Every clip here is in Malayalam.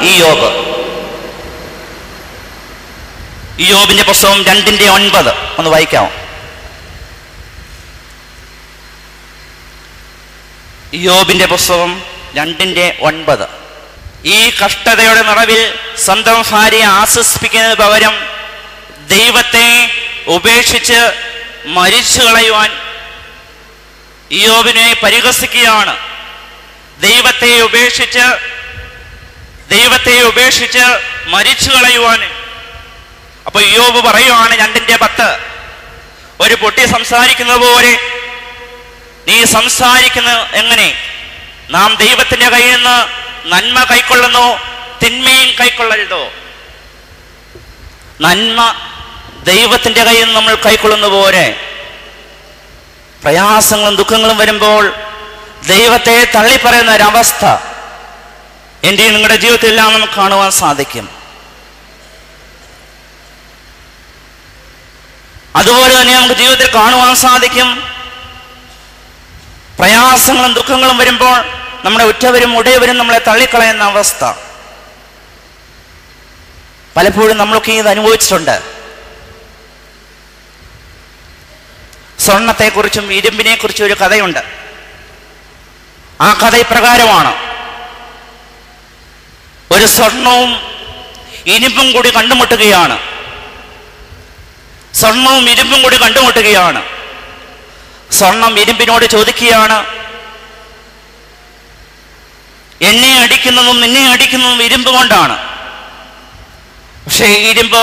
ഈ യോഗം ഇയ്യോബിന്റെ പുസ്തകം 2:9 ഒന്ന് വായിക്കാമോ? ഇയ്യോബിന്റെ പുസ്തകം 2:9. ഈ കഷ്ടതയുടെ നിറവിൽ സ്വന്തം ഭാര്യയെ ആശ്വസിപ്പിക്കുന്നതിന് പകരം ദൈവത്തെ ഉപേക്ഷിച്ച് മരിച്ചു കളയുവാൻ ഇയ്യോബിനെ പരിഹസിക്കുകയാണ്. ദൈവത്തെ ഉപേക്ഷിച്ച് മരിച്ചു കളയുവാൻ. അപ്പൊ ഇയ്യോബ് പറയുവാണ് 2:10, ഒരു പൊട്ടി സംസാരിക്കുന്നത് പോലെ നീ സംസാരിക്കുന്നത് എങ്ങനെ? നാം ദൈവത്തിന്റെ കയ്യിൽ നിന്ന് നന്മ കൈക്കൊള്ളുന്നു, തിന്മയും കൈക്കൊള്ളരുതോ? നന്മ ദൈവത്തിന്റെ കയ്യിൽ നിന്ന് നമ്മൾ കൈക്കൊള്ളുന്ന പോലെ പ്രയാസങ്ങളും ദുഃഖങ്ങളും വരുമ്പോൾ ദൈവത്തെ തള്ളിപ്പറയുന്ന ഒരവസ്ഥ എന്റെയും നിങ്ങളുടെ ജീവിതത്തിലെല്ലാം നമുക്ക് കാണുവാൻ സാധിക്കും. അതുപോലെ തന്നെ നമുക്ക് ജീവിതത്തിൽ കാണുവാൻ സാധിക്കും. പ്രയാസങ്ങളും ദുഃഖങ്ങളും വരുമ്പോൾ നമ്മുടെ ഉറ്റവരും ഉടയവരും നമ്മളെ തള്ളിക്കളയുന്ന അവസ്ഥ പലപ്പോഴും നമ്മളൊക്കെ ഇത് അനുഭവിച്ചിട്ടുണ്ട്. സ്വർണത്തെക്കുറിച്ചും ഇരുമ്പിനെ കുറിച്ചും ഒരു കഥയുണ്ട്. ആ കഥ ഇപ്രകാരമാണ്. ഒരു സ്വർണവും ഇരുമ്പും കൂടി കണ്ടുമുട്ടുകയാണ്. സ്വർണം ഇരുമ്പിനോട് ചോദിക്കുകയാണ്, എന്നെ അടിക്കുന്നതും നിന്നെ അടിക്കുന്നതും ഇരുമ്പ് കൊണ്ടാണ്. പക്ഷേ ഇരുമ്പ്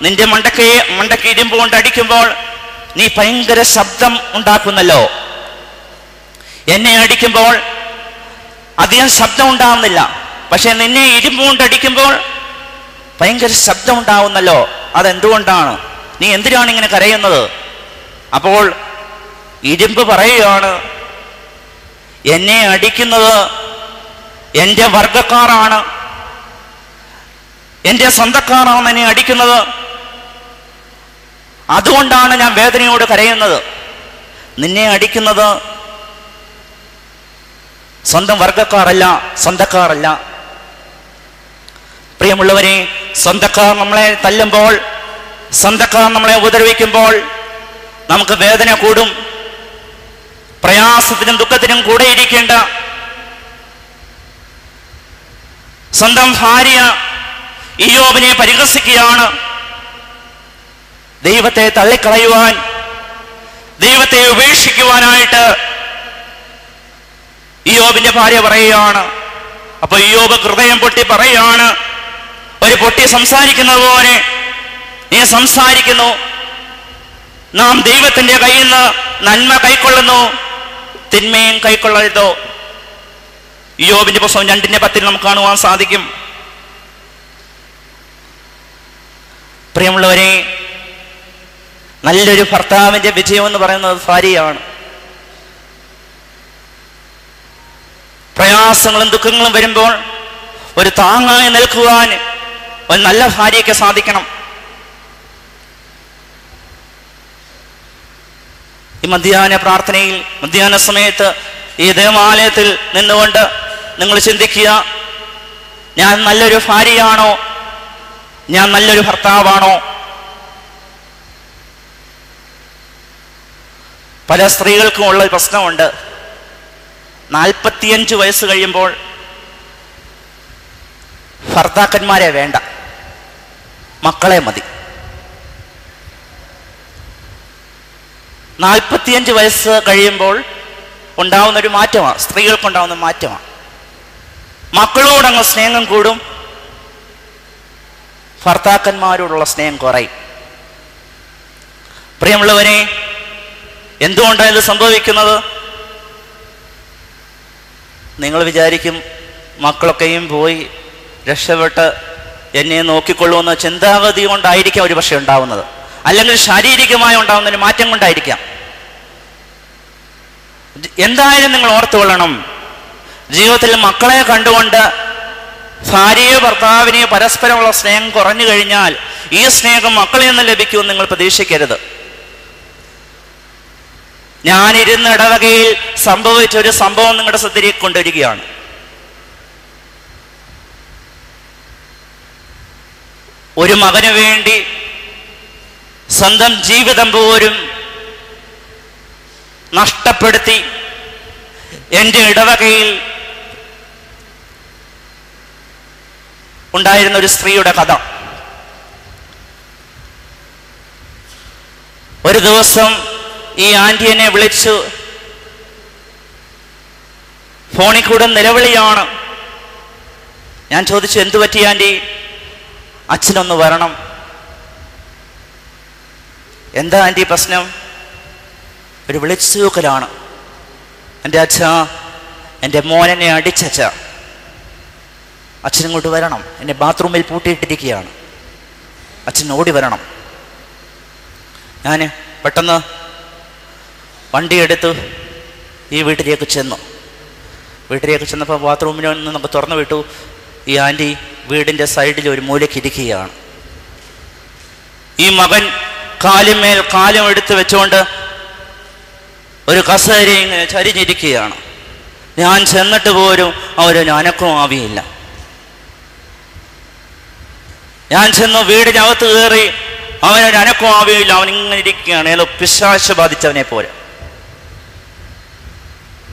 നിന്റെ മണ്ടയ്ക്ക് ഇരുമ്പ് കൊണ്ട് അടിക്കുമ്പോൾ നീ ഭയങ്കര ശബ്ദം ഉണ്ടാക്കുന്നല്ലോ. എന്നെ അടിക്കുമ്പോൾ അധികം ശബ്ദം ഉണ്ടാവുന്നില്ല, പക്ഷെ നിന്നെ ഇരുമ്പ് കൊണ്ട് അടിക്കുമ്പോൾ ഭയങ്കര ശബ്ദം ഉണ്ടാവുന്നല്ലോ. അതെന്തുകൊണ്ടാണ്? നീ എന്തിനാണ് ഇങ്ങനെ കരയുന്നത്? അപ്പോൾ ഇരുമ്പ് പറയുകയാണ്, എന്നെ അടിക്കുന്നത് എൻ്റെ വർഗക്കാരാണ്, എൻ്റെ സ്വന്തക്കാരാണ് എന്നെ അടിക്കുന്നത്. അതുകൊണ്ടാണ് ഞാൻ വേദനയോട് കരയുന്നത്. നിന്നെ അടിക്കുന്നത് സ്വന്തം വർഗക്കാരല്ല, സ്വന്തക്കാരല്ല. പ്രിയമുള്ളവരെ, സ്വന്തക്കാർ നമ്മളെ തല്ലുമ്പോൾ, സ്വന്തക്കാർ നമ്മളെ ഉപദ്രവിക്കുമ്പോൾ നമുക്ക് വേദന കൂടും. പ്രയാസത്തിനും ദുഃഖത്തിനും കൂടെ ഇരിക്കേണ്ട സ്വന്തം ഭാര്യ ഇയ്യോബിനെ പരിഹസിക്കുകയാണ്. ദൈവത്തെ തള്ളിക്കളയുവാൻ, ദൈവത്തെ ഉപേക്ഷിക്കുവാനായിട്ട് ഇയ്യോബിന്റെ ഭാര്യ പറയുകയാണ്. അപ്പൊ ഇയ്യോബ് ഹൃദയം പൊട്ടി പറയുകയാണ്, ഒരു പൊട്ടി സംസാരിക്കുന്നത് പോലെ നീ സംസാരിക്കുന്നു. നാം ദൈവത്തിന്റെ കയ്യിൽ നിന്ന് നന്മ കൈക്കൊള്ളുന്നു, തിന്മയും കൈക്കൊള്ളരുതോ? ഇയ്യോബിന്റെ പുസ്തകം 2:10 നമുക്ക് കാണുവാൻ സാധിക്കും. പ്രിയമുള്ളവരെ, നല്ലൊരു ഭർത്താവിന്റെ വിജയം എന്ന് പറയുന്നത് ഭാര്യയാണ്. പ്രയാസങ്ങളും ദുഃഖങ്ങളും വരുമ്പോൾ ഒരു താങ്ങായി നിൽക്കുവാൻ ഒരു നല്ല ഭാര്യയ്ക്ക് സാധിക്കണം. ഈ മധ്യാഹ്ന പ്രാർത്ഥനയിൽ, മധ്യാഹ്ന സമയത്ത് ഈ ദേവാലയത്തിൽ നിന്നുകൊണ്ട് നിങ്ങൾ ചിന്തിക്കുക, ഞാൻ നല്ലൊരു ഭാര്യയാണോ? ഞാൻ നല്ലൊരു ഭർത്താവാണോ? പല സ്ത്രീകൾക്കും ഉള്ള പ്രശ്നമുണ്ട്. 45 വയസ്സ് കഴിയുമ്പോൾ ഭർത്താക്കന്മാരെ വേണ്ട, മക്കളെ മതി. 45 വയസ്സ് കഴിയുമ്പോൾ ഉണ്ടാവുന്നൊരു മാറ്റമാണ്, സ്ത്രീകൾക്കുണ്ടാവുന്ന മാറ്റമാണ്. മക്കളോടങ്ങ് സ്നേഹം കൂടും, ഭർത്താക്കന്മാരോടുള്ള സ്നേഹം കുറയും. പ്രിയമുള്ളവരെ, എന്തുകൊണ്ടാണ് ഇത് സംഭവിക്കുന്നത്? നിങ്ങൾ വിചാരിക്കും മക്കളൊക്കെയും പോയി രക്ഷപ്പെട്ട് എന്നെ നോക്കിക്കൊള്ളുമെന്ന ചിന്താഗതി കൊണ്ടായിരിക്കാം ഒരു പക്ഷേ ഉണ്ടാവുന്നത്, അല്ലെങ്കിൽ ശാരീരികമായി ഉണ്ടാവുന്ന ഒരു മാറ്റം കൊണ്ടായിരിക്കാം. എന്തായാലും നിങ്ങൾ ഓർത്തുകൊള്ളണം, ജീവിതത്തിൽ മക്കളെ കണ്ടുകൊണ്ട് ഭാര്യയോ ഭർത്താവിനെയോ പരസ്പരമുള്ള സ്നേഹം കുറഞ്ഞു കഴിഞ്ഞാൽ ഈ സ്നേഹം മക്കളിൽ നിന്ന് ലഭിക്കുമെന്ന് നിങ്ങൾ പ്രതീക്ഷിക്കരുത്. ഞാനിരുന്ന ഇടവകയിൽ സംഭവിച്ച ഒരു സംഭവം നിങ്ങളുടെ ശ്രദ്ധയിലേക്ക് കൊണ്ടുവരികയാണ്. ഒരു മകന് വേണ്ടി സ്വന്തം ജീവിതം പോലും നഷ്ടപ്പെടുത്തി എൻ്റെ ഇടവകയിൽ ഉണ്ടായിരുന്ന ഒരു സ്ത്രീയുടെ കഥ. ഒരു ദിവസം ഈ ആന്റി എന്നെ വിളിച്ചു. ഫോണിൽ കൂടെ നിലവിളിയാണ്. ഞാൻ ചോദിച്ചു, എന്തു പറ്റി ആന്റി? അച്ഛനൊന്ന് വരണം. എന്താ ആന്റി പ്രശ്നം? ഒരു വിളിച്ചു നോക്കലാണ്. എൻ്റെ അച്ഛ, എൻ്റെ മോനെന്നെ അടിച്ചച്ഛ, അച്ഛനിങ്ങോട്ട് വരണം. എന്നെ ബാത്റൂമിൽ പൂട്ടിയിട്ടിരിക്കുകയാണ്, അച്ഛൻ ഓടി വരണം. ഞാൻ പെട്ടെന്ന് വണ്ടിയെടുത്ത് ഈ വീട്ടിലേക്ക് ചെന്നു. വീട്ടിലേക്ക് ചെന്നപ്പോൾ ബാത്റൂമിൽ നിന്നൊക്കെ തുറന്നു വിട്ടു. ഈ ആൻറ്റി വീടിൻ്റെ സൈഡിൽ ഒരു മൂലയ്ക്ക് ഇരിക്കുകയാണ്. ഈ മകൻ കാലുമേൽ കാലും എടുത്ത് വെച്ചുകൊണ്ട് ഒരു കസേര ഇങ്ങനെ ചരിഞ്ഞിരിക്കുകയാണ്. ഞാൻ ചെന്നിട്ട് പോലും അവരൊരു അനക്കവും ആവിയില്ല. ഞാൻ ചെന്നു വീടിനകത്ത് കയറി, അവനൊരു അനക്കവും ആവിയില്ല. അവൻ ഇങ്ങനെ ഇരിക്കുകയാണ്, ഏതോ പിശാച് ബാധിച്ചവനെ പോലെ.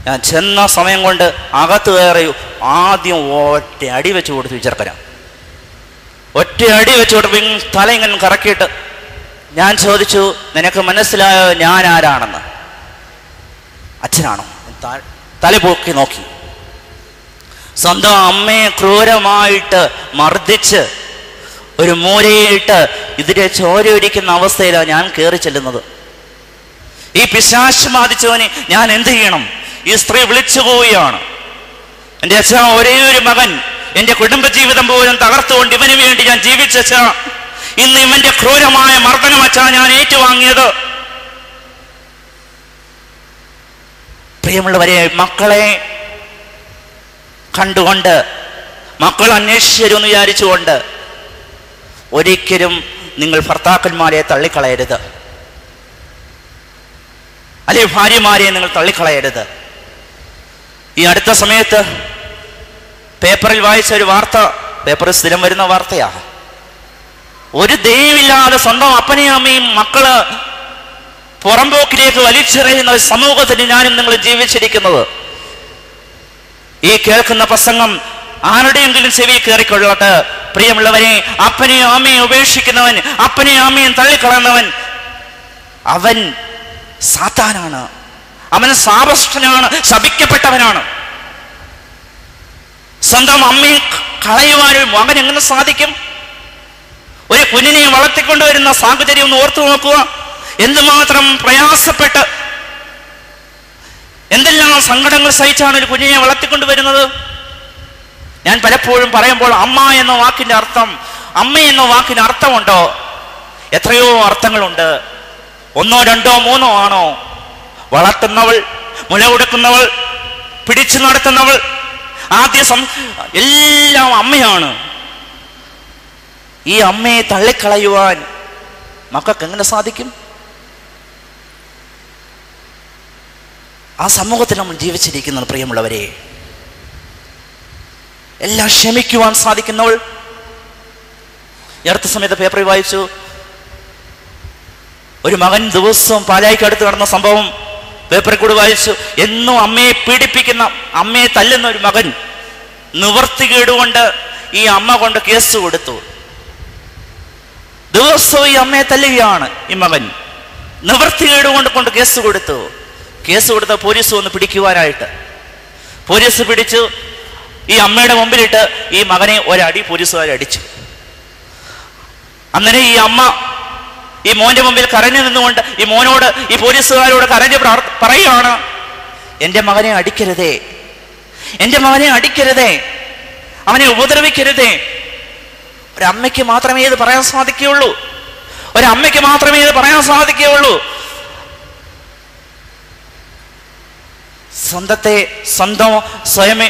ഞാൻ ചെന്ന സമയം കൊണ്ട് അകത്ത് കയറി ആദ്യം ഒറ്റ അടി വെച്ച് കൊടുത്തു. ചെറുക്കന ഒറ്റ അടി വെച്ച് കൊടുത്തു. തല ഇങ്ങനെ കറക്കിയിട്ട് ഞാൻ ചോദിച്ചു, നിനക്ക് മനസ്സിലായോ ഞാൻ ആരാണെന്ന്? അച്ഛനാണോ? തല പൊക്കി നോക്കി. സ്വന്തം അമ്മയെ ക്രൂരമായിട്ട് മർദ്ദിച്ച് ഒരു മൂലയിട്ട് ഇതിനെ ചോരയൊരിക്കുന്ന അവസ്ഥയിലാണ് ഞാൻ കയറി ചെല്ലുന്നത്. ഈ പിശാച് ബാധിച്ചവനെ ഞാൻ എന്ത് ചെയ്യണം? ഈ സ്ത്രീ വിളിച്ചു പോവുകയാണ്. എൻ്റെ അച്ഛ, ഒരേ ഒരു മകൻ, എൻ്റെ കുടുംബജീവിതം പോലും തകർത്തുകൊണ്ട് ഇവന് വേണ്ടി ഞാൻ ജീവിച്ചച്ഛ. ഇന്ന് ഇവന്റെ ക്രൂരമായ മർദ്ദനം അച്ഛ ഞാൻ ഏറ്റുവാങ്ങിയത്. പ്രിയമുള്ളവരെ, മക്കളെ കണ്ടുകൊണ്ട്, മക്കൾ അന്വേഷിച്ചെന്ന് വിചാരിച്ചുകൊണ്ട് ഒരിക്കലും നിങ്ങൾ ഭർത്താക്കന്മാരെ തള്ളിക്കളയരുത്, അല്ലെ ഭാര്യമാരെ നിങ്ങൾ തള്ളിക്കളയരുത്. ഈ അടുത്ത സമയത്ത് പേപ്പറിൽ വായിച്ച ഒരു വാർത്ത, പേപ്പറിൽ സ്ഥിരം വരുന്ന വാർത്തയാ. ഒരു ദയവില്ലാതെ സ്വന്തം അപ്പനെയും അമ്മയും മക്കള് പുറമ്പോക്കിലേക്ക് വലിച്ചെറിയുന്ന സമൂഹത്തിന് ഞാനും നിങ്ങൾ ജീവിച്ചിരിക്കുന്നത്. ഈ കേൾക്കുന്ന പ്രസംഗം ആരുടെയെങ്കിലും ചെവി കയറിക്കൊള്ളട്ടെ. പ്രിയമുള്ളവരെ, അപ്പനെയും അമ്മയും ഉപേക്ഷിക്കുന്നവൻ, അപ്പനെയും അമ്മയും തള്ളിക്കളയുന്നവൻ, അവൻ സാത്താനാണ്, അവൻ ശാപസ്ഥനാണ്, ശപിക്കപ്പെട്ടവനാണ്. സ്വന്തം അമ്മയെ കളയുവാൻ ഒരു മകൻ എങ്ങനെ സാധിക്കും? ഒരു കുഞ്ഞിനെ വളർത്തിക്കൊണ്ടുവരുന്ന സാഹചര്യം ഒന്ന് ഓർത്തു നോക്കുക. എന്തുമാത്രം പ്രയാസപ്പെട്ട് എന്തെല്ലാം സങ്കടങ്ങൾ സഹിച്ചാണ് ഒരു കുഞ്ഞിനെ വളർത്തിക്കൊണ്ടുവരുന്നത്. ഞാൻ പലപ്പോഴും പറയുമ്പോൾ അമ്മ എന്ന വാക്കിന്റെ അർത്ഥം, അമ്മ എന്ന വാക്കിന് അർത്ഥമുണ്ടോ? എത്രയോ അർത്ഥങ്ങളുണ്ട്. ഒന്നോ രണ്ടോ മൂന്നോ ആണോ? വളർത്തുന്നവൾ, മുല കൊടുക്കുന്നവൾ, പിടിച്ചു നടത്തുന്നവൾ, എല്ലാം അമ്മയാണ്. ഈ അമ്മയെ തള്ളിക്കളയുവാൻ മക്കൾക്ക് എങ്ങനെ സാധിക്കും? ആ സമൂഹത്തിൽ നമ്മൾ ജീവിച്ചിരിക്കുന്നത്. പ്രിയമുള്ളവരെ, എല്ലാം ക്ഷമിക്കുവാൻ സാധിക്കുന്നവൾ. ഈ അടുത്ത സമയത്ത് പേപ്പറിൽ വായിച്ചു, ഒരു മകൻ ദിവസവും പാലായിക്കടുത്ത് നടന്ന സംഭവം പേപ്പറിൽ കൂടി വായിച്ചു. എന്നും അമ്മയെ പീഡിപ്പിക്കുന്ന, അമ്മയെ തല്ലുന്ന ഒരു മകൻ നിവർത്തികേടുകൊണ്ട് ഈ അമ്മ കൊണ്ട് കേസ് കൊടുത്തു. ദിവസവും ഈ അമ്മയെ തല്ലുകയാണ് ഈ മകൻ. നിവർത്തികേടുകൊണ്ട് കേസ് കൊടുത്തു. കേസ് കൊടുത്ത പോലീസ് വന്ന് പിടിക്കുവാനായിട്ട്. പോലീസ് പിടിച്ചു. ഈ അമ്മയുടെ മുമ്പിലിട്ട് ഈ മകനെ ഒരടി പോലീസുകാർ അടിച്ചു. അന്നേരം ഈ അമ്മ ഈ മോന്റെ മുമ്പിൽ കരഞ്ഞു നിന്നുകൊണ്ട് ഈ മോനോട്, ഈ പോലീസുകാരോട് കരഞ്ഞ് പറയുകയാണ്, എൻ്റെ മകനെ അടിക്കരുതേ, എൻ്റെ മകനെ അടിക്കരുതേ, അവനെ ഉപദ്രവിക്കരുതേ. ഒരമ്മയ്ക്ക് മാത്രമേ ഇത് പറയാൻ സാധിക്കുകയുള്ളൂ. ഒരമ്മയ്ക്ക് മാത്രമേ ഇത് പറയാൻ സാധിക്കുകയുള്ളൂ. സ്വയമേ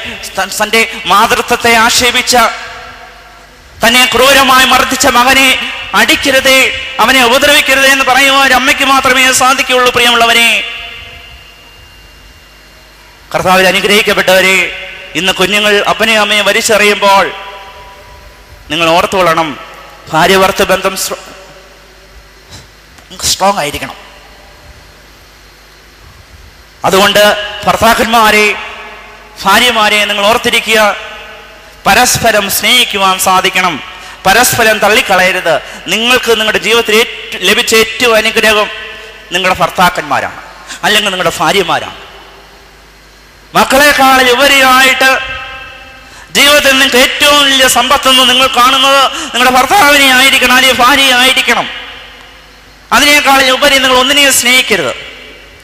തന്റെ മാതൃത്വത്തെ ആക്ഷേപിച്ച, തന്നെ ക്രൂരമായി മർദ്ദിച്ച മകനെ അടിക്കരുതേ, അവനെ ഉപദ്രവിക്കരുതേ എന്ന് പറയുവാൻ ഒരു അമ്മയ്ക്ക് മാത്രമേ സാധിക്കുകയുള്ളൂ. പ്രിയമുള്ളവരെ, കർത്താവിൽ അനുഗ്രഹിക്കപ്പെട്ടവരെ, ഇന്ന് കുഞ്ഞുങ്ങൾ അപ്പനെയും അമ്മയും വലിച്ചെറിയുമ്പോൾ നിങ്ങൾ ഓർത്തുകൊള്ളണം, ഭാര്യ ഭർത്തൃ ബന്ധം സ്ട്രോങ് ആയിരിക്കണം. അതുകൊണ്ട് ഭർത്താക്കന്മാരെ, ഭാര്യമാരെ നിങ്ങൾ ഓർത്തിരിക്കുക, പരസ്പരം സ്നേഹിക്കുവാൻ സാധിക്കണം. പരസ്പരം തള്ളിക്കളയരുത്. നിങ്ങൾക്ക് നിങ്ങളുടെ ജീവിതത്തിൽ ലഭിച്ച ഏറ്റവും അനുഗ്രഹം നിങ്ങളുടെ ഭർത്താക്കന്മാരാണ്, അല്ലെങ്കിൽ നിങ്ങളുടെ ഭാര്യമാരാണ്. മക്കളെക്കാൾ ഉപരിയായിട്ട് ജീവിതത്തിൽ നിങ്ങൾക്ക് ഏറ്റവും വലിയ സമ്പത്തെന്ന് നിങ്ങൾ കാണുന്നത് നിങ്ങളുടെ ഭർത്താവിനെ ആയിരിക്കണം, അല്ലെങ്കിൽ ഭാര്യയെ ആയിരിക്കണം. അതിനേക്കാൾ ഉപരി നിങ്ങൾ ഒന്നിനെയും സ്നേഹിക്കരുത്.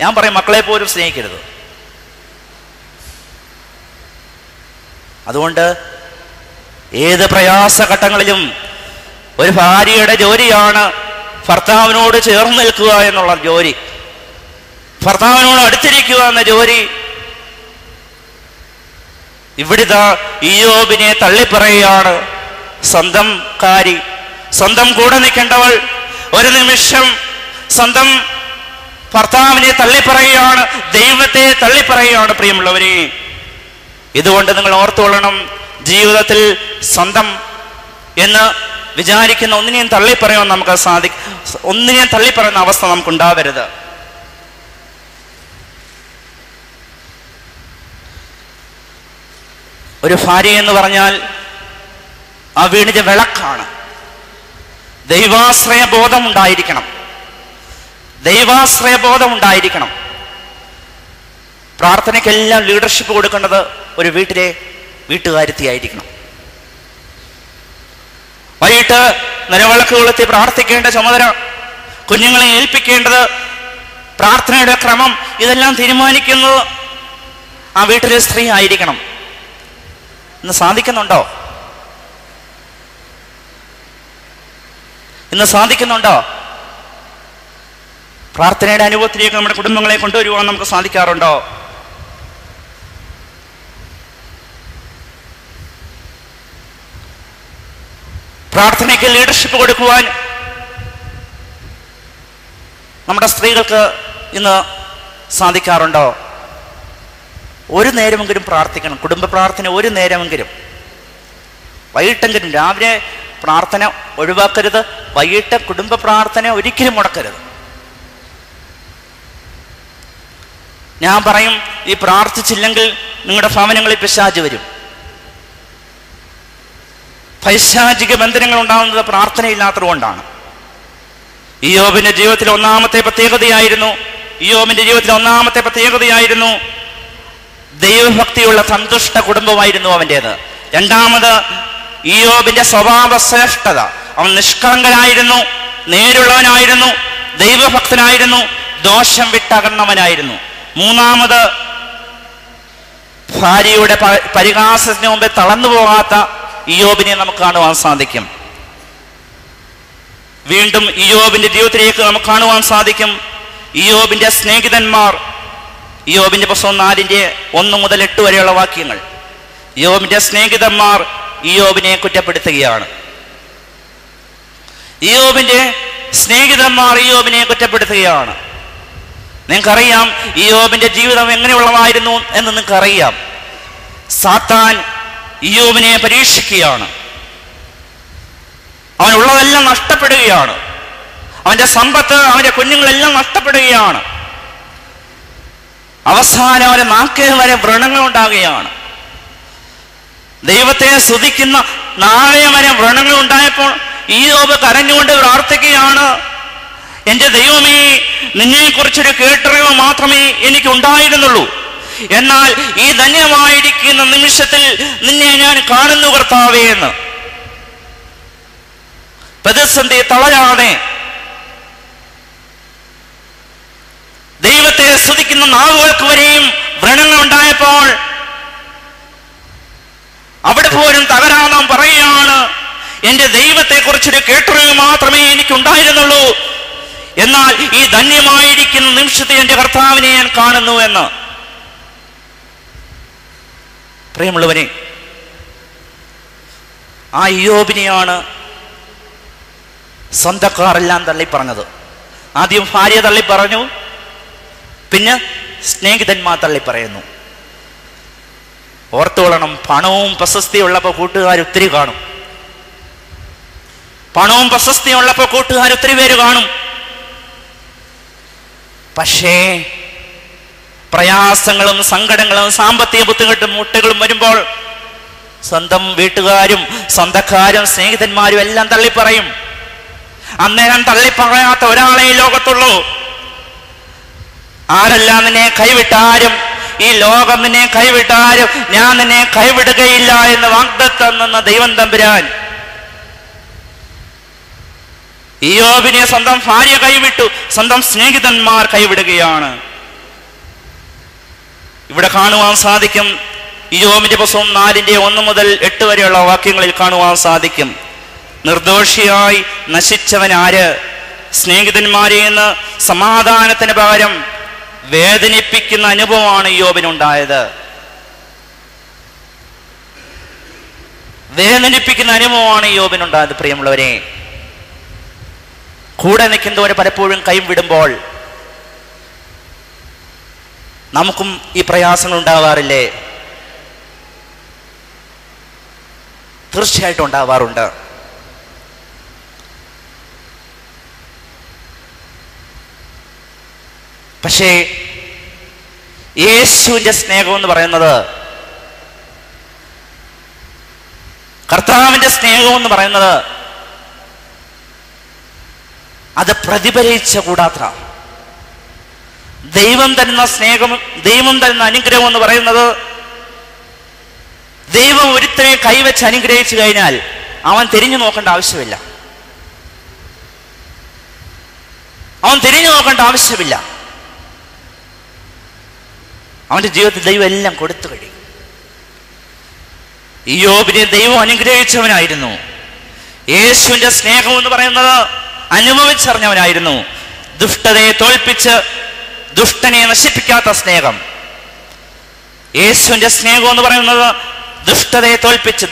ഞാൻ പറയും, മക്കളെ പോലും സ്നേഹിക്കരുത്. അതുകൊണ്ട് ഏത് പ്രയാസഘട്ടങ്ങളിലും ഒരു ഭാര്യയുടെ ജോലിയാണ് ഭർത്താവിനോട് ചേർന്ന് നിൽക്കുക എന്നുള്ള ജോലി, ഭർത്താവിനോട് അടുത്തിരിക്കുക എന്ന ജോലി. ഇവിടുത്തെ ഇയ്യോബിനെ തള്ളിപ്പറയുകയാണ് സ്വന്തം കാരി, സ്വന്തം കൂടെ നിൽക്കേണ്ടവൾ ഒരു നിമിഷം സ്വന്തം ഭർത്താവിനെ തള്ളിപ്പറയുകയാണ്, ദൈവത്തെ തള്ളിപ്പറയുകയാണ്. പ്രിയമുള്ളവരെ, ഇതുകൊണ്ട് നിങ്ങൾ ഓർത്തുകൊള്ളണം, ജീവിതത്തിൽ സ്വന്തം എന്ന് വിചാരിക്കുന്ന ഒന്നിനെയും തള്ളിപ്പറയാൻ നമുക്ക് ഒന്നിനെയും തള്ളിപ്പറയുന്ന അവസ്ഥ നമുക്കുണ്ടാവരുത്. ഒരു ഭാര്യ എന്ന് പറഞ്ഞാൽ ആ വീടിന്റെ വിളക്കാണ്. ദൈവാശ്രയ ബോധം ഉണ്ടായിരിക്കണം, ദൈവാശ്രയ ബോധം ഉണ്ടായിരിക്കണം. പ്രാർത്ഥനയ്ക്കെല്ലാം ലീഡർഷിപ്പ് കൊടുക്കേണ്ടത് ഒരു വീട്ടിലെ വീട്ടുകാരത്തിയായിരിക്കണം. വൈകിട്ട് നിലവിളക്ക് കൊളുത്തി പ്രാർത്ഥിക്കേണ്ട ചുമതല, കുഞ്ഞുങ്ങളെ ഏൽപ്പിക്കേണ്ടത്, പ്രാർത്ഥനയുടെ ക്രമം, ഇതെല്ലാം തീരുമാനിക്കുന്നത് ആ വീട്ടിലെ സ്ത്രീ ആയിരിക്കണം. ഇന്ന് സാധിക്കുന്നുണ്ടോ? ഇന്ന് സാധിക്കുന്നുണ്ടോ? പ്രാർത്ഥനയുടെ അനുഭവത്തിലേക്ക് നമ്മുടെ കുടുംബങ്ങളെ കൊണ്ടുവരുവാൻ നമുക്ക് സാധിക്കാറുണ്ടോ? പ്രാർത്ഥനയ്ക്ക് ലീഡർഷിപ്പ് കൊടുക്കുവാൻ നമ്മുടെ സ്ത്രീകൾക്ക് ഇന്ന് സാധിക്കാറുണ്ടോ? ഒരു നേരമെങ്കിലും പ്രാർത്ഥിക്കണം. കുടുംബ പ്രാർത്ഥന ഒരു നേരമെങ്കിലും, വൈകിട്ടെങ്കിലും. രാവിലെ പ്രാർത്ഥന ഒഴിവാക്കരുത്, വൈകിട്ട് കുടുംബ പ്രാർത്ഥന ഒരിക്കലും മുടക്കരുത്. ഞാൻ പറയും, ഈ പ്രാർത്ഥിച്ചില്ലെങ്കിൽ നിങ്ങളുടെ ഭവനങ്ങളിൽ പിശാച് വരും. പൈശാചിക ബന്ധനങ്ങൾ ഉണ്ടാകുന്നത് പ്രാർത്ഥനയില്ലാത്തതുകൊണ്ടാണ്. ഇയ്യോബിന്റെ ജീവിതത്തിലെ ഒന്നാമത്തെ പ്രത്യേകതയായിരുന്നു ദൈവഭക്തിയുള്ള സന്തുഷ്ട കുടുംബമായിരുന്നു അവൻ്റേത്. രണ്ടാമത്, ഇയ്യോബിന്റെ സ്വഭാവ ശ്രേഷ്ഠത. അവൻ നിഷ്കളങ്കനായിരുന്നു, നേരുള്ളവനായിരുന്നു, ദൈവഭക്തനായിരുന്നു, ദോഷം വിട്ടകന്നവനായിരുന്നു. മൂന്നാമത്, ഭാര്യയുടെ പരിഹാസത്തിന് മുമ്പേ തളർന്നു പോകാത്ത ഇയ്യോബിനെ നമുക്ക് കാണുവാൻ സാധിക്കും. വീണ്ടും ഇയ്യോബിന്റെ ജീവിതത്തിലേക്ക് നമുക്ക് കാണുവാൻ സാധിക്കും ഇയ്യോബിന്റെ സ്നേഹിതന്മാർ. ഇയ്യോബിന്റെ പുസ്തകം 4:1 മുതൽ 8 വരെയുള്ള വാക്യങ്ങൾ. ഇയ്യോബിന്റെ സ്നേഹിതന്മാർ ഇയ്യോബിനെ കുറ്റപ്പെടുത്തുകയാണ്. ഇയ്യോബിന്റെ സ്നേഹിതന്മാർ ഇയ്യോബിനെ കുറ്റപ്പെടുത്തുകയാണ്. നിങ്ങൾക്കറിയാം ഇയ്യോബിന്റെ ജീവിതം എങ്ങനെയുള്ളതായിരുന്നു എന്ന് നിങ്ങൾക്കറിയാം. സാത്താൻ ഇയ്യോബിനെ പരീക്ഷിക്കുകയാണ്. അവനുള്ളതെല്ലാം നഷ്ടപ്പെടുകയാണ്. അവന്റെ സമ്പത്ത്, അവന്റെ കുഞ്ഞുങ്ങളെല്ലാം നഷ്ടപ്പെടുകയാണ്. അവസാനം അവന്റെ നാക്കിൽ വരെ വ്രണങ്ങൾ ഉണ്ടാകുകയാണ്. ദൈവത്തെ സ്തുതിക്കുന്ന നാളെ വരെ വ്രണങ്ങൾ ഉണ്ടായപ്പോൾ ഇയ്യോബ് കരഞ്ഞുകൊണ്ട് പ്രാർത്ഥിക്കുകയാണ്, എന്റെ ദൈവമേ, നിന്നെ കുറിച്ചൊരു കേട്ടറിവ് മാത്രമേ എനിക്ക് ഉണ്ടായിരുന്നുള്ളൂ. എന്നാൽ ഈ ധന്യമായിരിക്കുന്ന നിമിഷത്തിൽ നിന്നെ ഞാൻ കാണുന്നു കർത്താവേ എന്ന്. പ്രതിസന്ധി തളരാതെ ദൈവത്തെ സ്തുതിക്കുന്ന നാവുകൾക്ക് വരെയും വ്രണങ്ങൾ ഉണ്ടായപ്പോൾ അവിടെ പോലും തകരാതെ പറയുകയാണ്, എന്റെ ദൈവത്തെ കുറിച്ചൊരു കേട്ടറിവ് മാത്രമേ എനിക്കുണ്ടായിരുന്നുള്ളൂ. എന്നാൽ ഈ ധന്യമായിരിക്കുന്ന നിമിഷത്തിൽ എന്റെ കർത്താവിനെ ഞാൻ കാണുന്നു എന്ന്. പ്രിയമുള്ളവനെ, ആ ഇയ്യോബിനെയാണ് സ്വന്തക്കാരെല്ലാം തള്ളിപ്പറഞ്ഞത്. ആദ്യം ഭാര്യ തള്ളിപ്പറഞ്ഞു, പിന്നെ സ്നേഹിതന്മാർ തള്ളിപ്പറയുന്നു. ഓർത്തുകൊള്ളണം, പണവും പ്രശസ്തിയും ഉള്ളപ്പോൾ കൂട്ടുകാർ ഒത്തിരി കാണും. പണവും പ്രശസ്തിയും ഉള്ളപ്പോൾ കൂട്ടുകാർ ഒത്തിരി പേര് കാണും. പക്ഷേ പ്രയാസങ്ങളും സങ്കടങ്ങളും സാമ്പത്തിക ബുദ്ധിമുട്ടുകളും വരുമ്പോൾ സ്വന്തം വീട്ടുകാരും സ്വന്തക്കാരും സ്നേഹിതന്മാരും എല്ലാം തള്ളിപ്പറയും. അന്നേരം തള്ളിപ്പറയാത്ത ഒരാളെ ലോകത്തുള്ളൂ. ആരെല്ലാം നിന്നെ കൈവിട്ടാരും, ഈ ലോകം നിന്നെ കൈവിട്ടാരും ഞാൻ നിന്നെ കൈവിടുകയില്ല എന്ന് വാഗ്ദത്തം തന്ന ദൈവം തമ്പുരാൻ ഇയ്യോബിനെ സ്വന്തം ഭാര്യ കൈവിട്ടു, സ്വന്തം സ്നേഹിതന്മാർ കൈവിടുകയാണ്. ഇവിടെ കാണുവാൻ സാധിക്കും, ഇയ്യോബിന്റെ പുസ്തകം 4:1-8 വരെയുള്ള വാക്യങ്ങളിൽ കാണുവാൻ സാധിക്കും, നിർദോഷിയായി നശിച്ചവൻ ആര്? സ്നേഹിതന്മാരിൽ നിന്ന് സമാധാനത്തിന് പകരം വേദനിപ്പിക്കുന്ന അനുഭവമാണ് ഇയ്യോബിനുണ്ടായത്. വേദനിപ്പിക്കുന്ന അനുഭവമാണ് ഇയ്യോബിനുണ്ടായത്. പ്രിയമുള്ളവരെ, കൂടെ നിൽക്കുന്നവരെ പലപ്പോഴും കൈവിടുമ്പോൾ നമുക്കും ഈ പ്രയാസങ്ങൾ ഉണ്ടാവാറില്ലേ? തീർച്ചയായിട്ടും ഉണ്ടാവാറുണ്ട്. പക്ഷേ യേശുവിന്റെ സ്നേഹം എന്ന് പറയുന്നത്, കർത്താവിന്റെ സ്നേഹം എന്ന് പറയുന്നത് അത് പ്രതിഫലിച്ച കൂടാത്ത ദൈവം തരുന്ന സ്നേഹം, ദൈവം തരുന്ന അനുഗ്രഹം എന്ന് പറയുന്നത്, ദൈവം ഒരുത്തനെ കൈവച്ച് അനുഗ്രഹിച്ചു കഴിഞ്ഞാൽ അവൻ തിരിഞ്ഞു നോക്കേണ്ട ആവശ്യമില്ല. അവൻ തിരിഞ്ഞു നോക്കേണ്ട ആവശ്യമില്ല. അവന്റെ ജീവിതത്തിൽ ദൈവം എല്ലാം കൊടുത്തു കഴിയും. ഇയ്യോബിനെ ദൈവം അനുഗ്രഹിച്ചവനായിരുന്നു. യേശുവിന്റെ സ്നേഹം എന്ന് പറയുന്നത് അനുഭവിച്ചറിഞ്ഞവനായിരുന്നു. ദുഷ്ടതയെ തോൽപ്പിച്ച് ദുഷ്ടനെ നശിപ്പിക്കാത്ത സ്നേഹം. യേശുവിന്റെ സ്നേഹം എന്ന് പറയുന്നത് ദുഷ്ടതയെ തോൽപ്പിച്ച്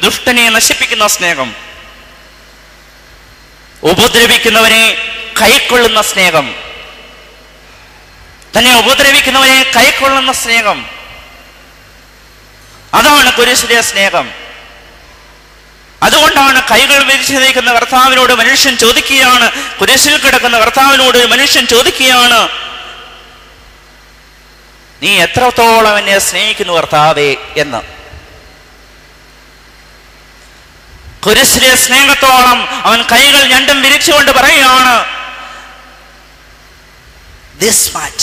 ദുഷ്ടനെ നശിപ്പിക്കുന്ന സ്നേഹം. ഉപദ്രവിക്കുന്നവനെ കൈക്കൊള്ളുന്ന സ്നേഹം, തന്നെ ഉപദ്രവിക്കുന്നവനെ കൈക്കൊള്ളുന്ന സ്നേഹം, അതാണ് കുരിശിലെ സ്നേഹം. അതുകൊണ്ടാണ് കൈകൾ വിരിച്ചു നിൽക്കുന്ന കർത്താവിനോട് മനുഷ്യൻ ചോദിക്കുകയാണ്, കുരിശിൽ കിടക്കുന്ന കർത്താവിനോട് മനുഷ്യൻ ചോദിക്കുകയാണ്, നീ എത്രത്തോളം എന്നെ സ്നേഹിക്കുന്നു കർത്താവേ എന്ന്. കുരിശിലെ സ്നേഹത്തോളം അവൻ കൈകൾ രണ്ടും വിരിച്ചുകൊണ്ട് പറയുകയാണ്, this much,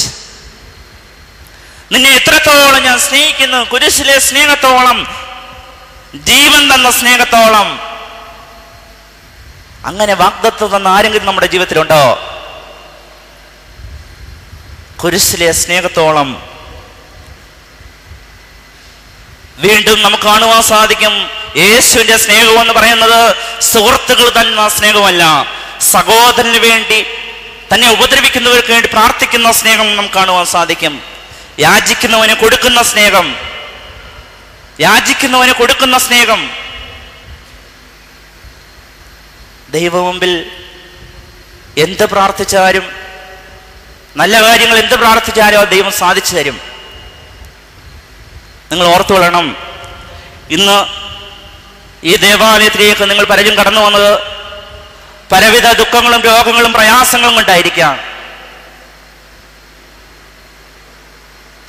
നിന്നെ എത്രത്തോളം ഞാൻ സ്നേഹിക്കുന്നു. കുരിശിലെ സ്നേഹത്തോളം, ജീവൻ തന്ന സ്നേഹത്തോളം. അങ്ങനെ വാഗ്ദത്തം തന്ന ആരെങ്കിലും നമ്മുടെ ജീവിതത്തിലുണ്ടോ? കുരിശിലെ സ്നേഹത്തോളം. വീണ്ടും നമുക്ക് കാണുവാൻ സാധിക്കും, യേശുവിന്റെ സ്നേഹം എന്ന് പറയുന്നത് സുഹൃത്തുക്കൾ തന്ന സ്നേഹമല്ല, സഹോദരന് വേണ്ടി, തന്നെ ഉപദ്രവിക്കുന്നവർക്ക് വേണ്ടി പ്രാർത്ഥിക്കുന്ന സ്നേഹം നമുക്ക് കാണുവാൻ സാധിക്കും. യാചിക്കുന്നവന് കൊടുക്കുന്ന സ്നേഹം, ദൈവ മുമ്പിൽ എന്ത് പ്രാർത്ഥിച്ചാലും, നല്ല കാര്യങ്ങൾ എന്ത് പ്രാർത്ഥിച്ചാലും അത് ദൈവം സാധിച്ചു തരും. നിങ്ങൾ ഓർത്തുകൊള്ളണം, ഇന്ന് ഈ ദേവാലയത്തിലേക്ക് നിങ്ങൾ പലരും കടന്നു വന്നത് പലവിധ ദുഃഖങ്ങളും രോഗങ്ങളും പ്രയാസങ്ങളും കൊണ്ടായിരിക്കാം.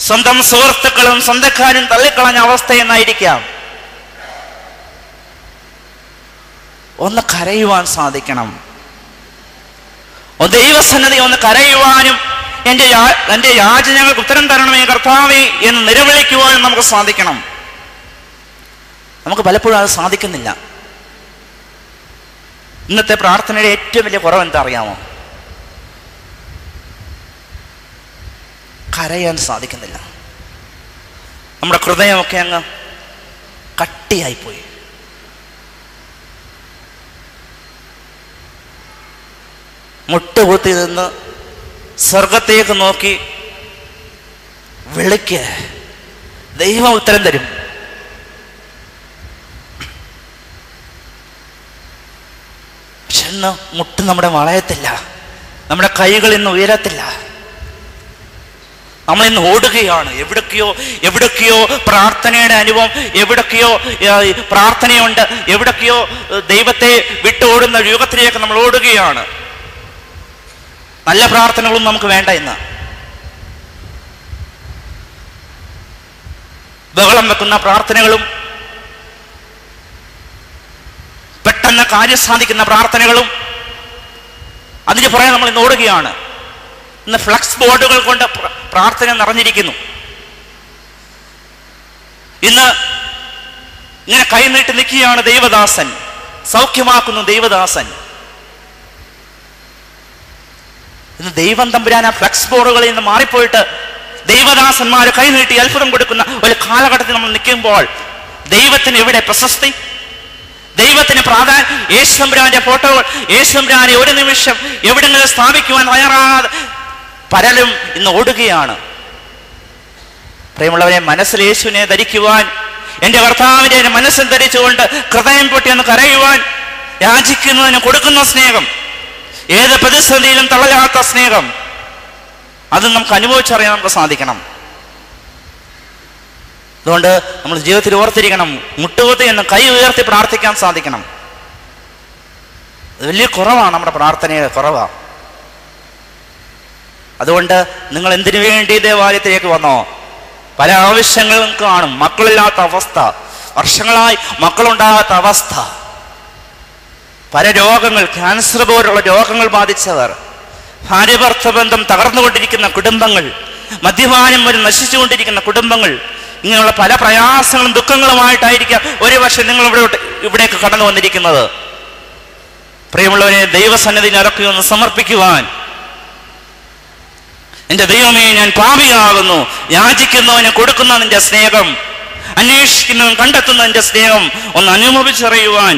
സ്വന്തം സുഹൃത്തുക്കളും സ്വന്തക്കാരും തള്ളിക്കളഞ്ഞ അവസ്ഥയെന്നായിരിക്കാം. ഒന്ന് കരയുവാൻ സാധിക്കണം. ദൈവസന്നിധി ഒന്ന് കരയുവാനും എൻ്റെ യാചനകൾക്ക് ഉത്തരം തരണമേ കർത്താവേ എന്ന് നിലവിളിക്കുവാനും നമുക്ക് സാധിക്കണം. നമുക്ക് പലപ്പോഴും അത് സാധിക്കുന്നില്ല. ഇന്നത്തെ പ്രാർത്ഥനയുടെ ഏറ്റവും വലിയ കുറവ് എന്താ അറിയാമോ? കരയാൻ സാധിക്കുന്നില്ല. നമ്മുടെ ഹൃദയമൊക്കെ അങ്ങ് കട്ടിയായിപ്പോയി. മുട്ടുകുത്തി നിന്ന് സ്വർഗത്തേക്ക് നോക്കി വിളിക്ക്, ദൈവം ഉത്തരം തരും. പക്ഷെ ഇന്ന് മുട്ട് നമ്മുടെ വളയത്തില്ല, നമ്മുടെ കൈകൾ ഇന്ന് ഉയരത്തില്ല. നമ്മൾ ഇന്ന് ഓടുകയാണ്. എവിടൊക്കെയോ പ്രാർത്ഥനയുടെ അനുഭവം, എവിടൊക്കെയോ പ്രാർത്ഥനയുണ്ട്, എവിടൊക്കെയോ ദൈവത്തെ വിട്ടോടുന്ന യുഗത്തിലേക്ക് നമ്മൾ ഓടുകയാണ്. നല്ല പ്രാർത്ഥനകളൊന്നും നമുക്ക് വേണ്ട. ഇന്ന് ബഹളം വെക്കുന്ന പ്രാർത്ഥനകളും പെട്ടെന്ന് കാര്യം സാധിക്കുന്ന പ്രാർത്ഥനകളും അതിന് പുറകെ നമ്മൾ ഇന്ന് ഓടുകയാണ്. ഇന്ന് ഫ്ലക്സ് ബോർഡുകൾ കൊണ്ട് പ്രാർത്ഥന നിറഞ്ഞിരിക്കുന്നു. ഇന്ന് ഇങ്ങനെ കൈനീട്ടി നിൽക്കുകയാണ് ദൈവദാസൻ, സൗഖ്യമാക്കുന്നു ദൈവദാസൻ. ഇന്ന് ദൈവം തമ്പുരാൻ ആ ഫ്ലക്സ് ബോർഡുകളിൽ നിന്ന് മാറിപ്പോയിട്ട് ദൈവദാസന്മാർ കൈനീട്ടി അത്ഭുതം കൊടുക്കുന്ന ഒരു കാലഘട്ടത്തിൽ നമ്മൾ നിൽക്കുമ്പോൾ ദൈവത്തിന് എവിടെ പ്രശസ്തി? ദൈവത്തിന് പ്രാധാന്യം? യേശുതമ്പുരാന്റെ ഫോട്ടോകൾ, യേശുതമ്പുരാനെ ഒരു നിമിഷം എവിടെങ്കിലും സ്ഥാപിക്കുവാൻ തയ്യാറാകാതെ പലരും ഇന്ന് ഓടുകയാണ്. പ്രിയമുള്ളവരെ, മനസ്സിൽ യേശുവിനെ ധരിക്കുവാൻ, എൻ്റെ കർത്താവിനെ മനസ്സിൽ ധരിച്ചുകൊണ്ട് ഹൃദയം പൊട്ടി ഒന്ന് കരയുവാൻ, യാചിക്കുന്നതിന് കൊടുക്കുന്ന സ്നേഹം, ഏത് പ്രതിസന്ധിയിലും തളരാത്ത സ്നേഹം, അത് നമുക്ക് അനുഭവിച്ചറിയാൻ നമുക്ക് സാധിക്കണം. അതുകൊണ്ട് നമ്മൾ ജീവിതത്തിൽ ഓർത്തിരിക്കണം, മുട്ടുകുത്തി എന്ന് കൈ ഉയർത്തി പ്രാർത്ഥിക്കാൻ സാധിക്കണം. അത് വലിയ കുറവാണ്, നമ്മുടെ പ്രാർത്ഥനയുടെ കുറവാണ്. അതുകൊണ്ട് നിങ്ങൾ എന്തിനു വേണ്ടി ദേവാലയത്തിലേക്ക് വന്നോ? പല ആവശ്യങ്ങളും കാണും. മക്കളില്ലാത്ത അവസ്ഥ, വർഷങ്ങളായി മക്കളുണ്ടാകാത്ത അവസ്ഥ, പല രോഗങ്ങൾ, ക്യാൻസർ പോലുള്ള രോഗങ്ങൾ ബാധിച്ചവർ, ഭാര്യ-ഭർത്തൃ ബന്ധം തകർന്നുകൊണ്ടിരിക്കുന്ന കുടുംബങ്ങൾ, മദ്യപാനം വരെ നശിച്ചുകൊണ്ടിരിക്കുന്ന കുടുംബങ്ങൾ, ഇങ്ങനെയുള്ള പല പ്രയാസങ്ങളും ദുഃഖങ്ങളുമായിട്ടായിരിക്കാം ഒരുപക്ഷെ നിങ്ങൾ ഇവിടേക്ക് കടന്നു വന്നിരിക്കുന്നത്. പ്രിയമുള്ളവരെ, ദൈവസന്നിധിയിൽ ഇറക്കി ഒന്ന് സമർപ്പിക്കുവാൻ, എൻ്റെ ദൈവമേ ഞാൻ പാപിയാകുന്നു, യാചിക്കുന്നവന് കൊടുക്കുന്ന നിന്റെ സ്നേഹം, അന്വേഷിക്കുന്നവൻ കണ്ടെത്തുന്ന നിന്റെ സ്നേഹം ഒന്ന് അനുഭവിച്ചറിയുവാൻ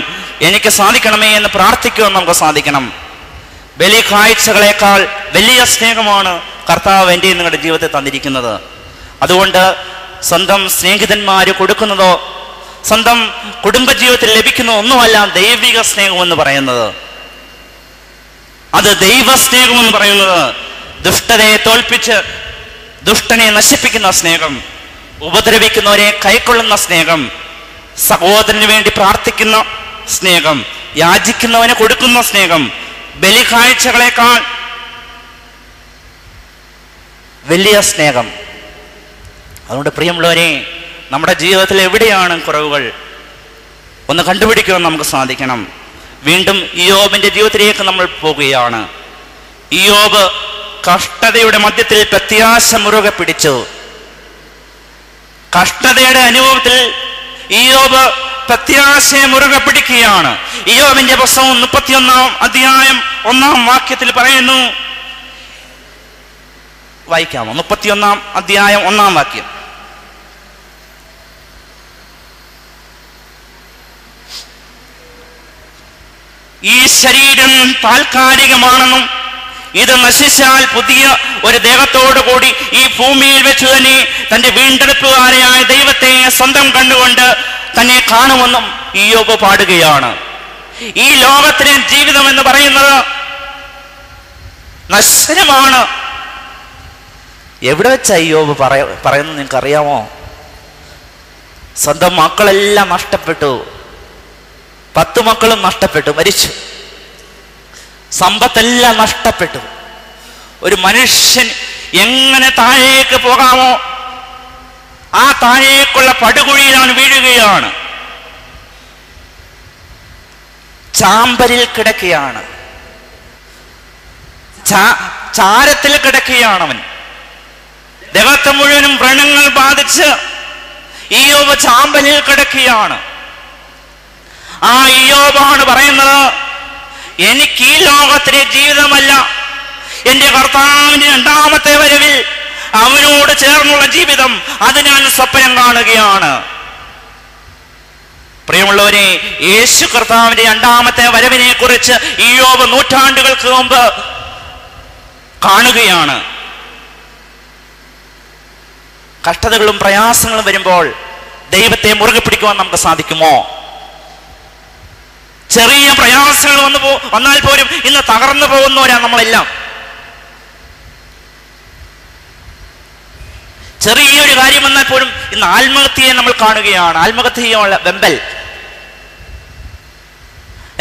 എനിക്ക് സാധിക്കണമേ എന്ന് പ്രാർത്ഥിക്കുവാൻ നമുക്ക് സാധിക്കണം. ബലി കാഴ്ചകളേക്കാൾ വലിയ സ്നേഹമാണ് കർത്താവ് എൻ്റെ നിങ്ങളുടെ ജീവിതത്തിൽ തന്നിരിക്കുന്നത്. അതുകൊണ്ട് സ്വന്തം സ്നേഹിതന്മാര് കൊടുക്കുന്നതോ സ്വന്തം കുടുംബജീവിതത്തിൽ ലഭിക്കുന്ന ഒന്നുമല്ല ദൈവിക സ്നേഹം എന്ന് പറയുന്നത്. അത് ദൈവസ്നേഹം എന്ന് പറയുന്നത് ദുഷ്ടതയെ തോൽപ്പിച്ച് ദുഷ്ടനെ നശിപ്പിക്കുന്ന സ്നേഹം, ഉപദ്രവിക്കുന്നവരെ കൈക്കൊള്ളുന്ന സ്നേഹം, സഹോദരന് വേണ്ടി പ്രാർത്ഥിക്കുന്ന സ്നേഹം, യാചിക്കുന്നവന് കൊടുക്കുന്ന സ്നേഹം, ബലി കാഴ്ചകളേക്കാൾ വലിയ സ്നേഹം. അതുകൊണ്ട് പ്രിയമുള്ളവരെ, നമ്മുടെ ജീവിതത്തിൽ എവിടെയാണ് കുറവുകൾ ഒന്ന് കണ്ടുപിടിക്കുവാൻ നമുക്ക് സാധിക്കണം. വീണ്ടും ഇയ്യോബിന്റെ ജീവിതത്തിലേക്ക് നമ്മൾ പോകുകയാണ്. ഇയ്യോബ് കഷ്ടതയുടെ മധ്യത്തിൽ പ്രത്യാശ മുറുകെ പിടിച്ചു. കഷ്ടതയുടെ അനുഭവത്തിൽ ഇയ്യോബ് പ്രത്യാശയെ മുറുകെ പിടിക്കുകയാണ്. ഇയ്യോബിന്റെ പുസ്തകം 31 അധ്യായം 1 വാക്യത്തിൽ പറയുന്നു, വായിക്കാമോ? 31 അധ്യായം 1 വാക്യം. ഈ ശരീരം താൽക്കാലികമാണെന്നും ഇത് നശിച്ചാൽ പുതിയ ഒരു ദേഹത്തോടു കൂടി ഈ ഭൂമിയിൽ വെച്ച് തന്നെ തന്റെ വീണ്ടെടുപ്പുകാരനായ ദൈവത്തെ സ്വന്തം കണ്ടുകൊണ്ട് തന്നെ കാണുമെന്നും ഇയ്യോബ് പാടുകയാണ്. ഈ ലോകത്തിലെ ജീവിതം എന്ന് പറയുന്നത് നശ്വരമാണ്. എവിടെ വെച്ചാ ഇയ്യോബ് പറയുന്നത് നിങ്ങൾക്ക് അറിയാമോ? സ്വന്തം മക്കളെല്ലാം നഷ്ടപ്പെട്ടു, 10 മക്കളും നഷ്ടപ്പെട്ടു, മരിച്ചു. സമ്പത്തെല്ലാം നഷ്ടപ്പെട്ടു. ഒരു മനുഷ്യൻ എങ്ങനെ താഴേക്ക് പോകാമോ ആ താഴേക്കുള്ള പടുകുഴിയിൽ അവൻ വീഴുകയാണ്. ചാമ്പലിൽ കിടക്കുകയാണ്, ചാരത്തിൽ കിടക്കുകയാണ് അവൻ. ദേഹത്തെ മുഴുവനും വ്രണങ്ങൾ ബാധിച്ച് ഇയ്യോബ് ചാമ്പലിൽ കിടക്കുകയാണ്. ആ ഇയ്യോബാണ് പറയുന്നത്, എനിക്ക് ഈ ലോകത്തിലെ ജീവിതമല്ല, എൻ്റെ കർത്താവിന്റെ 2ാമത്തെ വരവിൽ അവനോട് ചേർന്നുള്ള ജീവിതം, അത് ഞാൻ സ്വപ്നം കാണുകയാണ്. പ്രിയമുള്ളവരെ, യേശു കർത്താവിന്റെ 2ാമത്തെ വരവിനെ കുറിച്ച് ഇയ്യോബ് നൂറ്റാണ്ടുകൾക്ക് മുമ്പ് കാണുകയാണ്. കഷ്ടതകളും പ്രയാസങ്ങളും വരുമ്പോൾ ദൈവത്തെ മുറുകെ പിടിക്കുവാൻ നമുക്ക് സാധിക്കുമോ? ചെറിയ പ്രയാസങ്ങൾ വന്നാൽ പോലും ഇന്ന് തകർന്നു പോകുന്നവരാണ് നമ്മളെല്ലാം. ചെറിയൊരു കാര്യം വന്നാൽ പോലും ഇന്ന് ആത്മഹത്യയെ നമ്മൾ കാണുകയാണ്. ആത്മഹത്യയുള്ള വെമ്പൽ,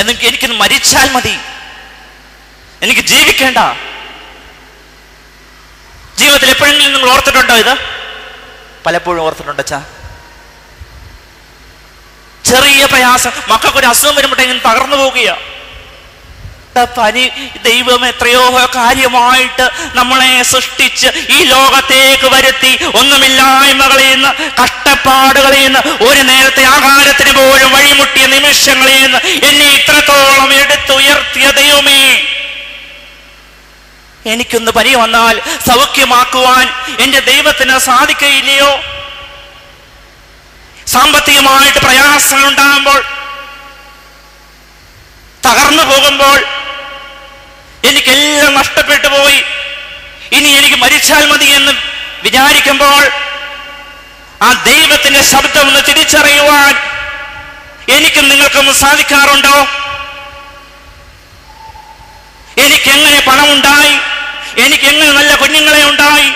എനിക്കിന്ന് മരിച്ചാൽ മതി, എനിക്ക് ജീവിക്കേണ്ട, ജീവിതത്തിൽ എപ്പോഴെങ്കിലും നിങ്ങൾ ഓർത്തിട്ടുണ്ടോ ഇത്? പലപ്പോഴും ഓർത്തിട്ടുണ്ട് അച്ഛാ. ചെറിയ പ്രയാസം, മക്കൾക്കൊരു അസുഖം വരുമ്പോഴേക്കും തകർന്നു പോവുകയാ. പനി. ദൈവം എത്രയോ കാര്യമായിട്ട് നമ്മളെ സൃഷ്ടിച്ച് ഈ ലോകത്തേക്ക് വരുത്തി, ഒന്നുമില്ലായ്മകളിൽ നിന്ന്, കഷ്ടപ്പാടുകളിൽ നിന്ന്, ഒരു നേരത്തെ ആഹാരത്തിന് പോലും വഴിമുട്ടിയ നിമിഷങ്ങളിൽ നിന്ന് എന്നെ ഇത്രത്തോളം എടുത്തുയർത്തിയ ദൈവമേ, എനിക്കൊന്ന് പനി വന്നാൽ സൗഖ്യമാക്കുവാൻ എൻ്റെ ദൈവത്തിന് സാധിക്കയില്ലയോ? സാമ്പത്തികമായിട്ട് പ്രയാസങ്ങൾ ഉണ്ടാകുമ്പോൾ, തകർന്നു പോകുമ്പോൾ, എനിക്കെല്ലാം നഷ്ടപ്പെട്ടു പോയി, ഇനി എനിക്ക് മരിച്ചാൽ മതി എന്ന് വിചാരിക്കുമ്പോൾ ആ ദൈവത്തിന്റെ ശബ്ദം ഒന്ന് തിരിച്ചറിയുവാൻ എനിക്കും നിങ്ങൾക്കൊന്ന് സാധിക്കാറുണ്ടോ? എനിക്കെങ്ങനെ പണമുണ്ടായി, എനിക്കെങ്ങനെ നല്ല കുഞ്ഞുങ്ങളെ ഉണ്ടായി?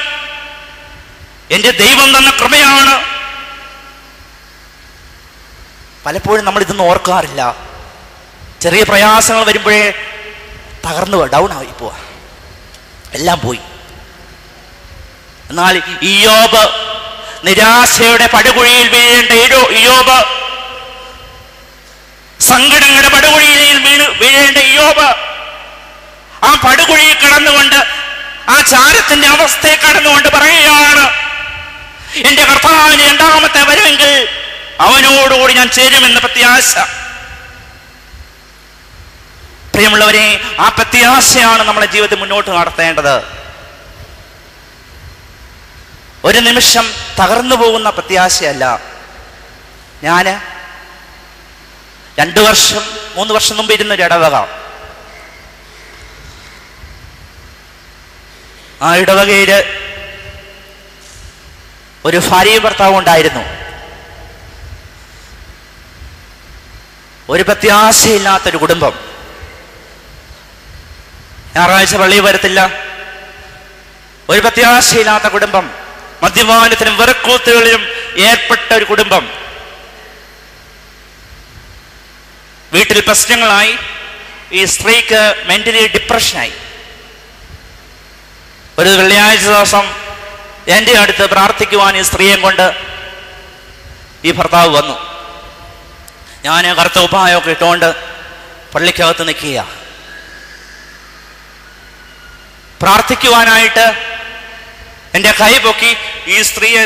എൻ്റെ ദൈവം തന്ന കൃപയാണ്. പലപ്പോഴും നമ്മൾ ഇതൊന്നും ഓർക്കാറില്ല. ചെറിയ പ്രയാസങ്ങൾ വരുമ്പോഴേ തകർന്നു ഡൗൺ ആയി പോവാ, എല്ലാം പോയി. എന്നാൽ ഇയ്യോബ് നിരാശയുടെ പടുകുഴിയിൽ വീഴേണ്ട ഇയ്യോബ്, സങ്കടങ്ങളുടെ പടുകുഴിയിൽ വീഴേണ്ട ഇയ്യോബ് ആ പടുകുഴിയിൽ കടന്നുകൊണ്ട്, ആ ചാരത്തിന്റെ അവസ്ഥയെ കടന്നുകൊണ്ട് പറയുകയാണ്, എന്റെ കർത്താവിന് രണ്ടാമത്തെ വരുമെങ്കിൽ അവനോടുകൂടി ഞാൻ ചേരുമെന്ന പ്രത്യാശ. പ്രിയമുള്ളവരെ, ആ പ്രത്യാശയാണ് നമ്മുടെ ജീവിതത്തിൽ മുന്നോട്ട് നടത്തേണ്ടത്. ഒരു നിമിഷം തകർന്നു പോകുന്ന പ്രത്യാശയല്ല. ഞാൻ 2 വർഷം 3 വർഷം മുമ്പ് ഇരുന്നൊരു ഇടവക, ആ ഇടവകയില് ഒരു ഭാര്യയും ഭർത്താവും ഉണ്ടായിരുന്നു. ഒരു പ്രത്യാശയില്ലാത്തൊരു കുടുംബം. ഞായറാഴ്ച പള്ളിയിൽ വരത്തില്ല. ഒരു പ്രത്യാശയില്ലാത്ത കുടുംബം. മദ്യപാനത്തിനും വെറുക്കൂത്തുകളിലും ഏർപ്പെട്ട ഒരു കുടുംബം. വീട്ടിൽ പ്രശ്നങ്ങളായി. ഈ സ്ത്രീക്ക് മെന്റലി ഡിപ്രഷനായി. ഒരു വെള്ളിയാഴ്ച ദിവസം എൻ്റെ അടുത്ത് പ്രാർത്ഥിക്കുവാൻ ഈ സ്ത്രീയെ കൊണ്ട് ഈ ഭർത്താവ് വന്നു. ഞാൻ കറുത്ത ഉപായമൊക്കെ ഇട്ടുകൊണ്ട് പള്ളിക്കകത്ത് നിൽക്കുക. പ്രാർത്ഥിക്കുവാനായിട്ട് എൻ്റെ കൈ പൊക്കി ഈ സ്ത്രീയെ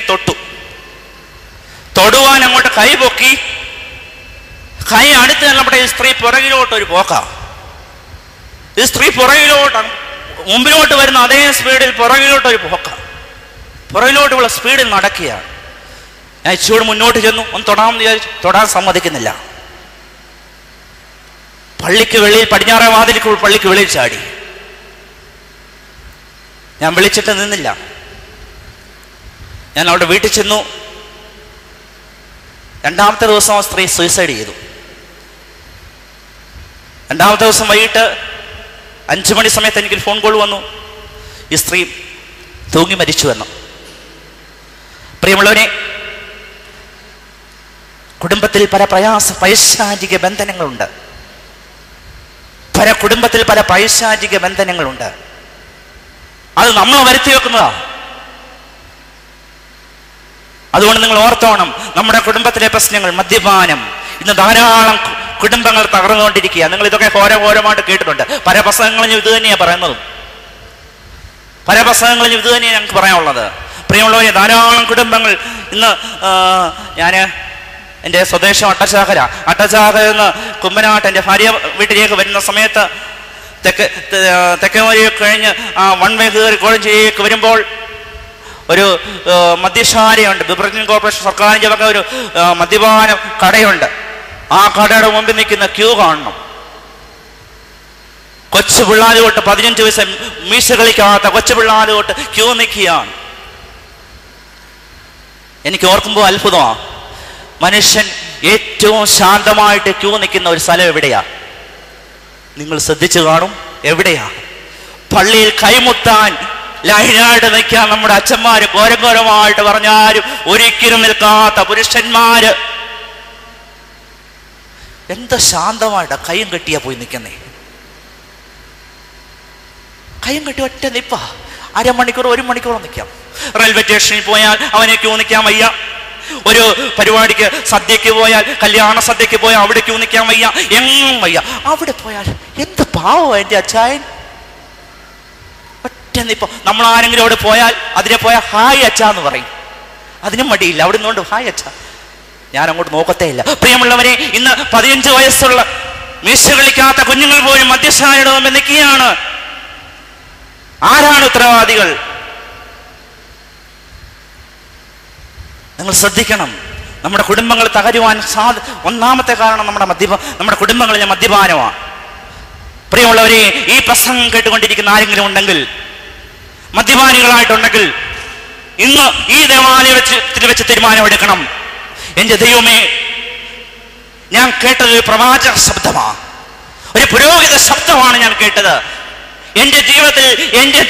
തൊടുവാൻ അങ്ങോട്ട് കൈ പൊക്കി. കൈ അടുത്ത് നമ്മുടെ ഈ സ്ത്രീ പുറകിലോട്ടൊരു പോക്കാ. ഈ സ്ത്രീ മുമ്പിലോട്ട് വരുന്ന അതേ സ്പീഡിൽ പുറകിലോട്ടൊരു പോക്ക. പുറകിലോട്ടുള്ള സ്പീഡിൽ നടക്കുകയാണ്. ഞാൻ ഇച്ചിരി മുന്നോട്ട് ചെന്നു, ഒന്ന് തൊടാമെന്ന് വിചാരിച്ചു. തൊടാൻ സമ്മതിക്കുന്നില്ല. പള്ളിക്ക് വെളിയിൽ, പടിഞ്ഞാറേ വാതിലിൽ പള്ളിക്ക് വെളിയിൽ ചാടി. ഞാൻ വിളിച്ചിട്ട് നിന്നില്ല. ഞാൻ അവിടെ വീട്ടിൽ ചെന്നു. 2-ാമത്തെ ദിവസം ആ സ്ത്രീ സൂയിസൈഡ് ചെയ്തു. 2-ാമത്തെ ദിവസം വൈകിട്ട് 5 മണി സമയത്ത് എനിക്കൊരു ഫോൺ കോൾ വന്നു. ഈ സ്ത്രീ തൂങ്ങി മരിച്ചു എന്ന്. പ്രിയമുള്ളവനെ, കുടുംബത്തിൽ പല പൈശാചിക ബന്ധനങ്ങളുണ്ട്. കുടുംബത്തിൽ പല പൈശാചിക ബന്ധനങ്ങളുണ്ട്. അത് നമ്മൾ വരുത്തി വെക്കുന്നതാ. അതുകൊണ്ട് നിങ്ങൾ ഓർത്തോണം, നമ്മുടെ കുടുംബത്തിലെ പ്രശ്നങ്ങൾ, മദ്യപാനം, ഇന്ന് ധാരാളം കുടുംബങ്ങൾ തകർന്നുകൊണ്ടിരിക്കുക. നിങ്ങൾ ഇതൊക്കെ ഘോരഘോരമായിട്ട് കേട്ടിട്ടുണ്ട്. പല പ്രസംഗങ്ങളിലും ഇത് തന്നെയാണ് പറയുന്നതും. പല പ്രസംഗങ്ങളിലും ഇത് തന്നെയാണ് ഞങ്ങൾക്ക് പറയാനുള്ളത്. പ്രിയമുള്ളവരെ, ധാരാളം കുടുംബങ്ങൾ ഇന്ന്, ഞാൻ എൻ്റെ സ്വദേശം അട്ടച്ചാകര നിന്ന് കുമ്പനാട്ട് എൻ്റെ ഭാര്യ വീട്ടിലേക്ക് വരുന്ന സമയത്ത് തെക്കേമൊഴി കഴിഞ്ഞ് ആ 1 വേ കയറി കോഴഞ്ചേരിക്ക് വരുമ്പോൾ ഒരു മദ്യശാലയുണ്ട്. ബിബ്രജിൻ കോർപ്പറേഷൻ സർക്കാരിൻ്റെ വക ഒരു മദ്യപാന കടയുണ്ട്. ആ കടയുടെ മുമ്പിൽ നിൽക്കുന്ന ക്യൂ കാണണം. കൊച്ചു പിള്ളാര് തൊട്ട് 15 വയസ്സ് മീശ കളിക്കാത്ത കൊച്ചു പിള്ളാര് തൊട്ട് ക്യൂ നിൽക്കുകയാണ്. എനിക്ക് ഓർക്കുമ്പോൾ അത്ഭുതമാണ്. മനുഷ്യൻ ഏറ്റവും ശാന്തമായിട്ട് ക്യൂ നിൽക്കുന്ന ഒരു സ്ഥലം എവിടെയാ? നിങ്ങൾ ശ്രദ്ധിച്ചു കാണും. എവിടെയാ? പള്ളിയിൽ കൈമുത്താൻ ലൈനായിട്ട് നിൽക്കാൻ നമ്മുടെ അച്ഛന്മാര് ഘോരഘോരമായിട്ട് പറഞ്ഞാലും ഒരിക്കലും നിൽക്കാത്ത പുരുഷന്മാര് എന്താ ശാന്തമായിട്ടാ കൈയും കെട്ടിയാ പോയി നിൽക്കുന്നേ. കൈയും കെട്ടി ഒറ്റ നിപ്പാ. അരമണിക്കൂർ 1 മണിക്കൂർ നിൽക്കാം. റെയിൽവേ സ്റ്റേഷനിൽ പോയാൽ അവനെ ക്യൂ നിൽക്കാൻ വയ്യ. ഒരു പരിപാടിക്ക് സദ്യക്ക് പോയാൽ, കല്യാണ സദ്യക്ക് പോയാൽ അവിടെ ക്യൂ നിൽക്കാൻ വയ്യ, എങ്ങും വയ്യ. അവിടെ പോയാൽ എന്ത് പാവം എൻ്റെ അച്ചായൻ. ഒറ്റ നിപ്പം. നമ്മൾ ആരെങ്കിലും അവിടെ പോയാൽ അതിനെ പോയാൽ ഹായ് അച്ഛാ എന്ന് പറയും. അതിനും മടിയില്ല, അവിടെ നിന്നുകൊണ്ട് ഹായ് അച്ഛാ. ഞാൻ അങ്ങോട്ട് നോക്കത്തേ ഇല്ല. പ്രിയമുള്ളവരെ, ഇന്ന് 15 വയസ്സുള്ള മീശ കളിക്കാത്ത കുഞ്ഞുങ്ങൾ പോലും മദ്യശാലയുടെ മുമ്പ് നിൽക്കുകയാണ്. ആരാണ് ഉത്തരവാദികൾ? നിങ്ങൾ ശ്രദ്ധിക്കണം. നമ്മുടെ കുടുംബങ്ങൾ തകരുവാൻ ഒന്നാമത്തെ കാരണം നമ്മുടെ കുടുംബങ്ങളിലെ മദ്യപാനമാണ്. പ്രിയമുള്ളവരെ, ഈ പ്രസംഗം കേട്ടുകൊണ്ടിരിക്കുന്ന ആരെങ്കിലും ഉണ്ടെങ്കിൽ, മദ്യപാനികളായിട്ടുണ്ടെങ്കിൽ, ഇന്ന് ഈ ദേവാലയത്തിൽ വെച്ച് തീരുമാനമെടുക്കണം. എൻ്റെ ദൈവമേ, ഞാൻ കേട്ടത് ഒരു പ്രവാചക ശബ്ദമാണ്, ഒരു പുരോഹിത ശബ്ദമാണ് ഞാൻ കേട്ടത്. എൻ്റെ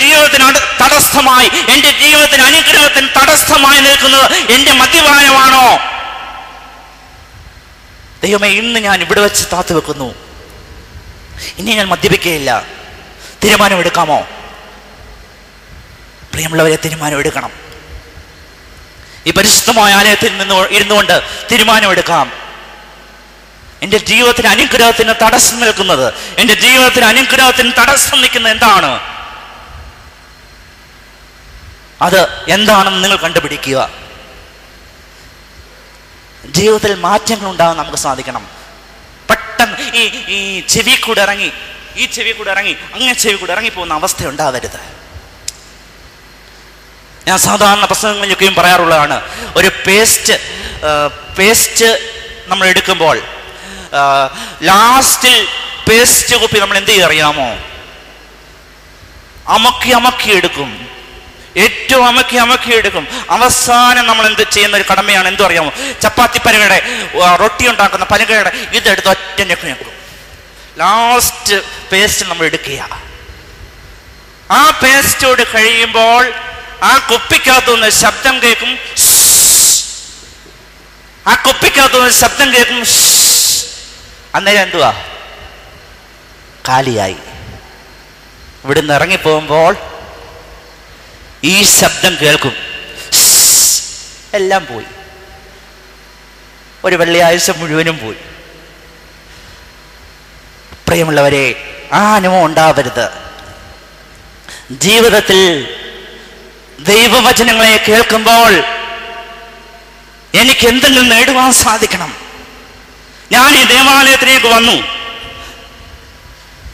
ജീവിതത്തിന് തടസ്സമായി, എൻ്റെ ജീവിതത്തിന് അനുഗ്രഹത്തിന് തടസ്സമായി നിൽക്കുന്നത് എൻ്റെ മദ്യപാനമാണോ? ദൈവമേ, ഇന്ന് ഞാൻ ഇവിടെ വെച്ച് താത്തു വെക്കുന്നു. ഇനി ഞാൻ മദ്യപിക്കുകയില്ല. തീരുമാനമെടുക്കാമോ? പ്രിയമുള്ളവരെ, തീരുമാനമെടുക്കണം. ഈ പരിശുദ്ധമായ ആലയത്തിൽ നിന്ന് ഇരുന്നുകൊണ്ട് തീരുമാനമെടുക്കാം. എൻ്റെ ജീവിതത്തിന് അനുഗ്രഹത്തിന് തടസ്സം നിൽക്കുന്നത്, എൻ്റെ ജീവിതത്തിന് അനുഗ്രഹത്തിന് തടസ്സം നിൽക്കുന്നത് എന്താണ്? അത് എന്താണെന്ന് നിങ്ങൾ കണ്ടുപിടിക്കുക. ജീവിതത്തിൽ മാറ്റങ്ങൾ ഉണ്ടാകാൻ നമുക്ക് സാധിക്കണം. പെട്ടെന്ന് ഈ ചെവി കൂടെ ഇറങ്ങി, ഈ ചെവി കൂടെ ഇറങ്ങി, അങ്ങനെ ചെവി കൂടെ ഇറങ്ങിപ്പോകുന്ന അവസ്ഥ ഉണ്ടാവരുത്. ഞാൻ സാധാരണ പ്രസംഗങ്ങളിലൊക്കെയും പറയാറുള്ളതാണ്, ഒരു പേസ്റ്റ് നമ്മൾ എടുക്കുമ്പോൾ ലാസ്റ്റിൽ പേസ്റ്റ് കുപ്പി നമ്മൾ എന്ത് ചെയ്യും അറിയാമോ? അമക്കി എടുക്കും. ഏറ്റവും അമക്കി എടുക്കും. അവസാനം നമ്മൾ എന്ത് ചെയ്യുന്ന ഒരു കടമയാണ്, എന്തു അറിയാമോ? ചപ്പാത്തി പലകയുടെ, റൊട്ടി ഉണ്ടാക്കുന്ന പലകയുടെ ഇതെടുത്ത് ഒറ്റ ഞെക്കും. ലാസ്റ്റ് പേസ്റ്റ് നമ്മൾ എടുക്കുക. ആ പേസ്റ്റോട് കഴിയുമ്പോൾ ആ കുപ്പിക്കകത്തുനിന്ന് ശബ്ദം കേൾക്കും. ആ കുപ്പിക്കകത്തുനിന്ന് ശബ്ദം കേൾക്കും. അന്നേരം എന്തുവാ? കാലിയായി. ഇവിടുന്ന് ഇറങ്ങിപ്പോകുമ്പോൾ ഈ ശബ്ദം കേൾക്കും. എല്ലാം പോയി. ഒരു വെള്ളിയാഴ്ച മുഴുവനും പോയി. പ്രിയമുള്ളവരെ, ആ അനുഭവം ഉണ്ടാവരുത്. ജീവിതത്തിൽ ദൈവവചനങ്ങളെ കേൾക്കുമ്പോൾ എനിക്ക് എന്തെങ്കിലും നേടുവാൻ സാധിക്കണം. ഞാൻ ഈ ദേവാലയത്തിലേക്ക് വന്നു,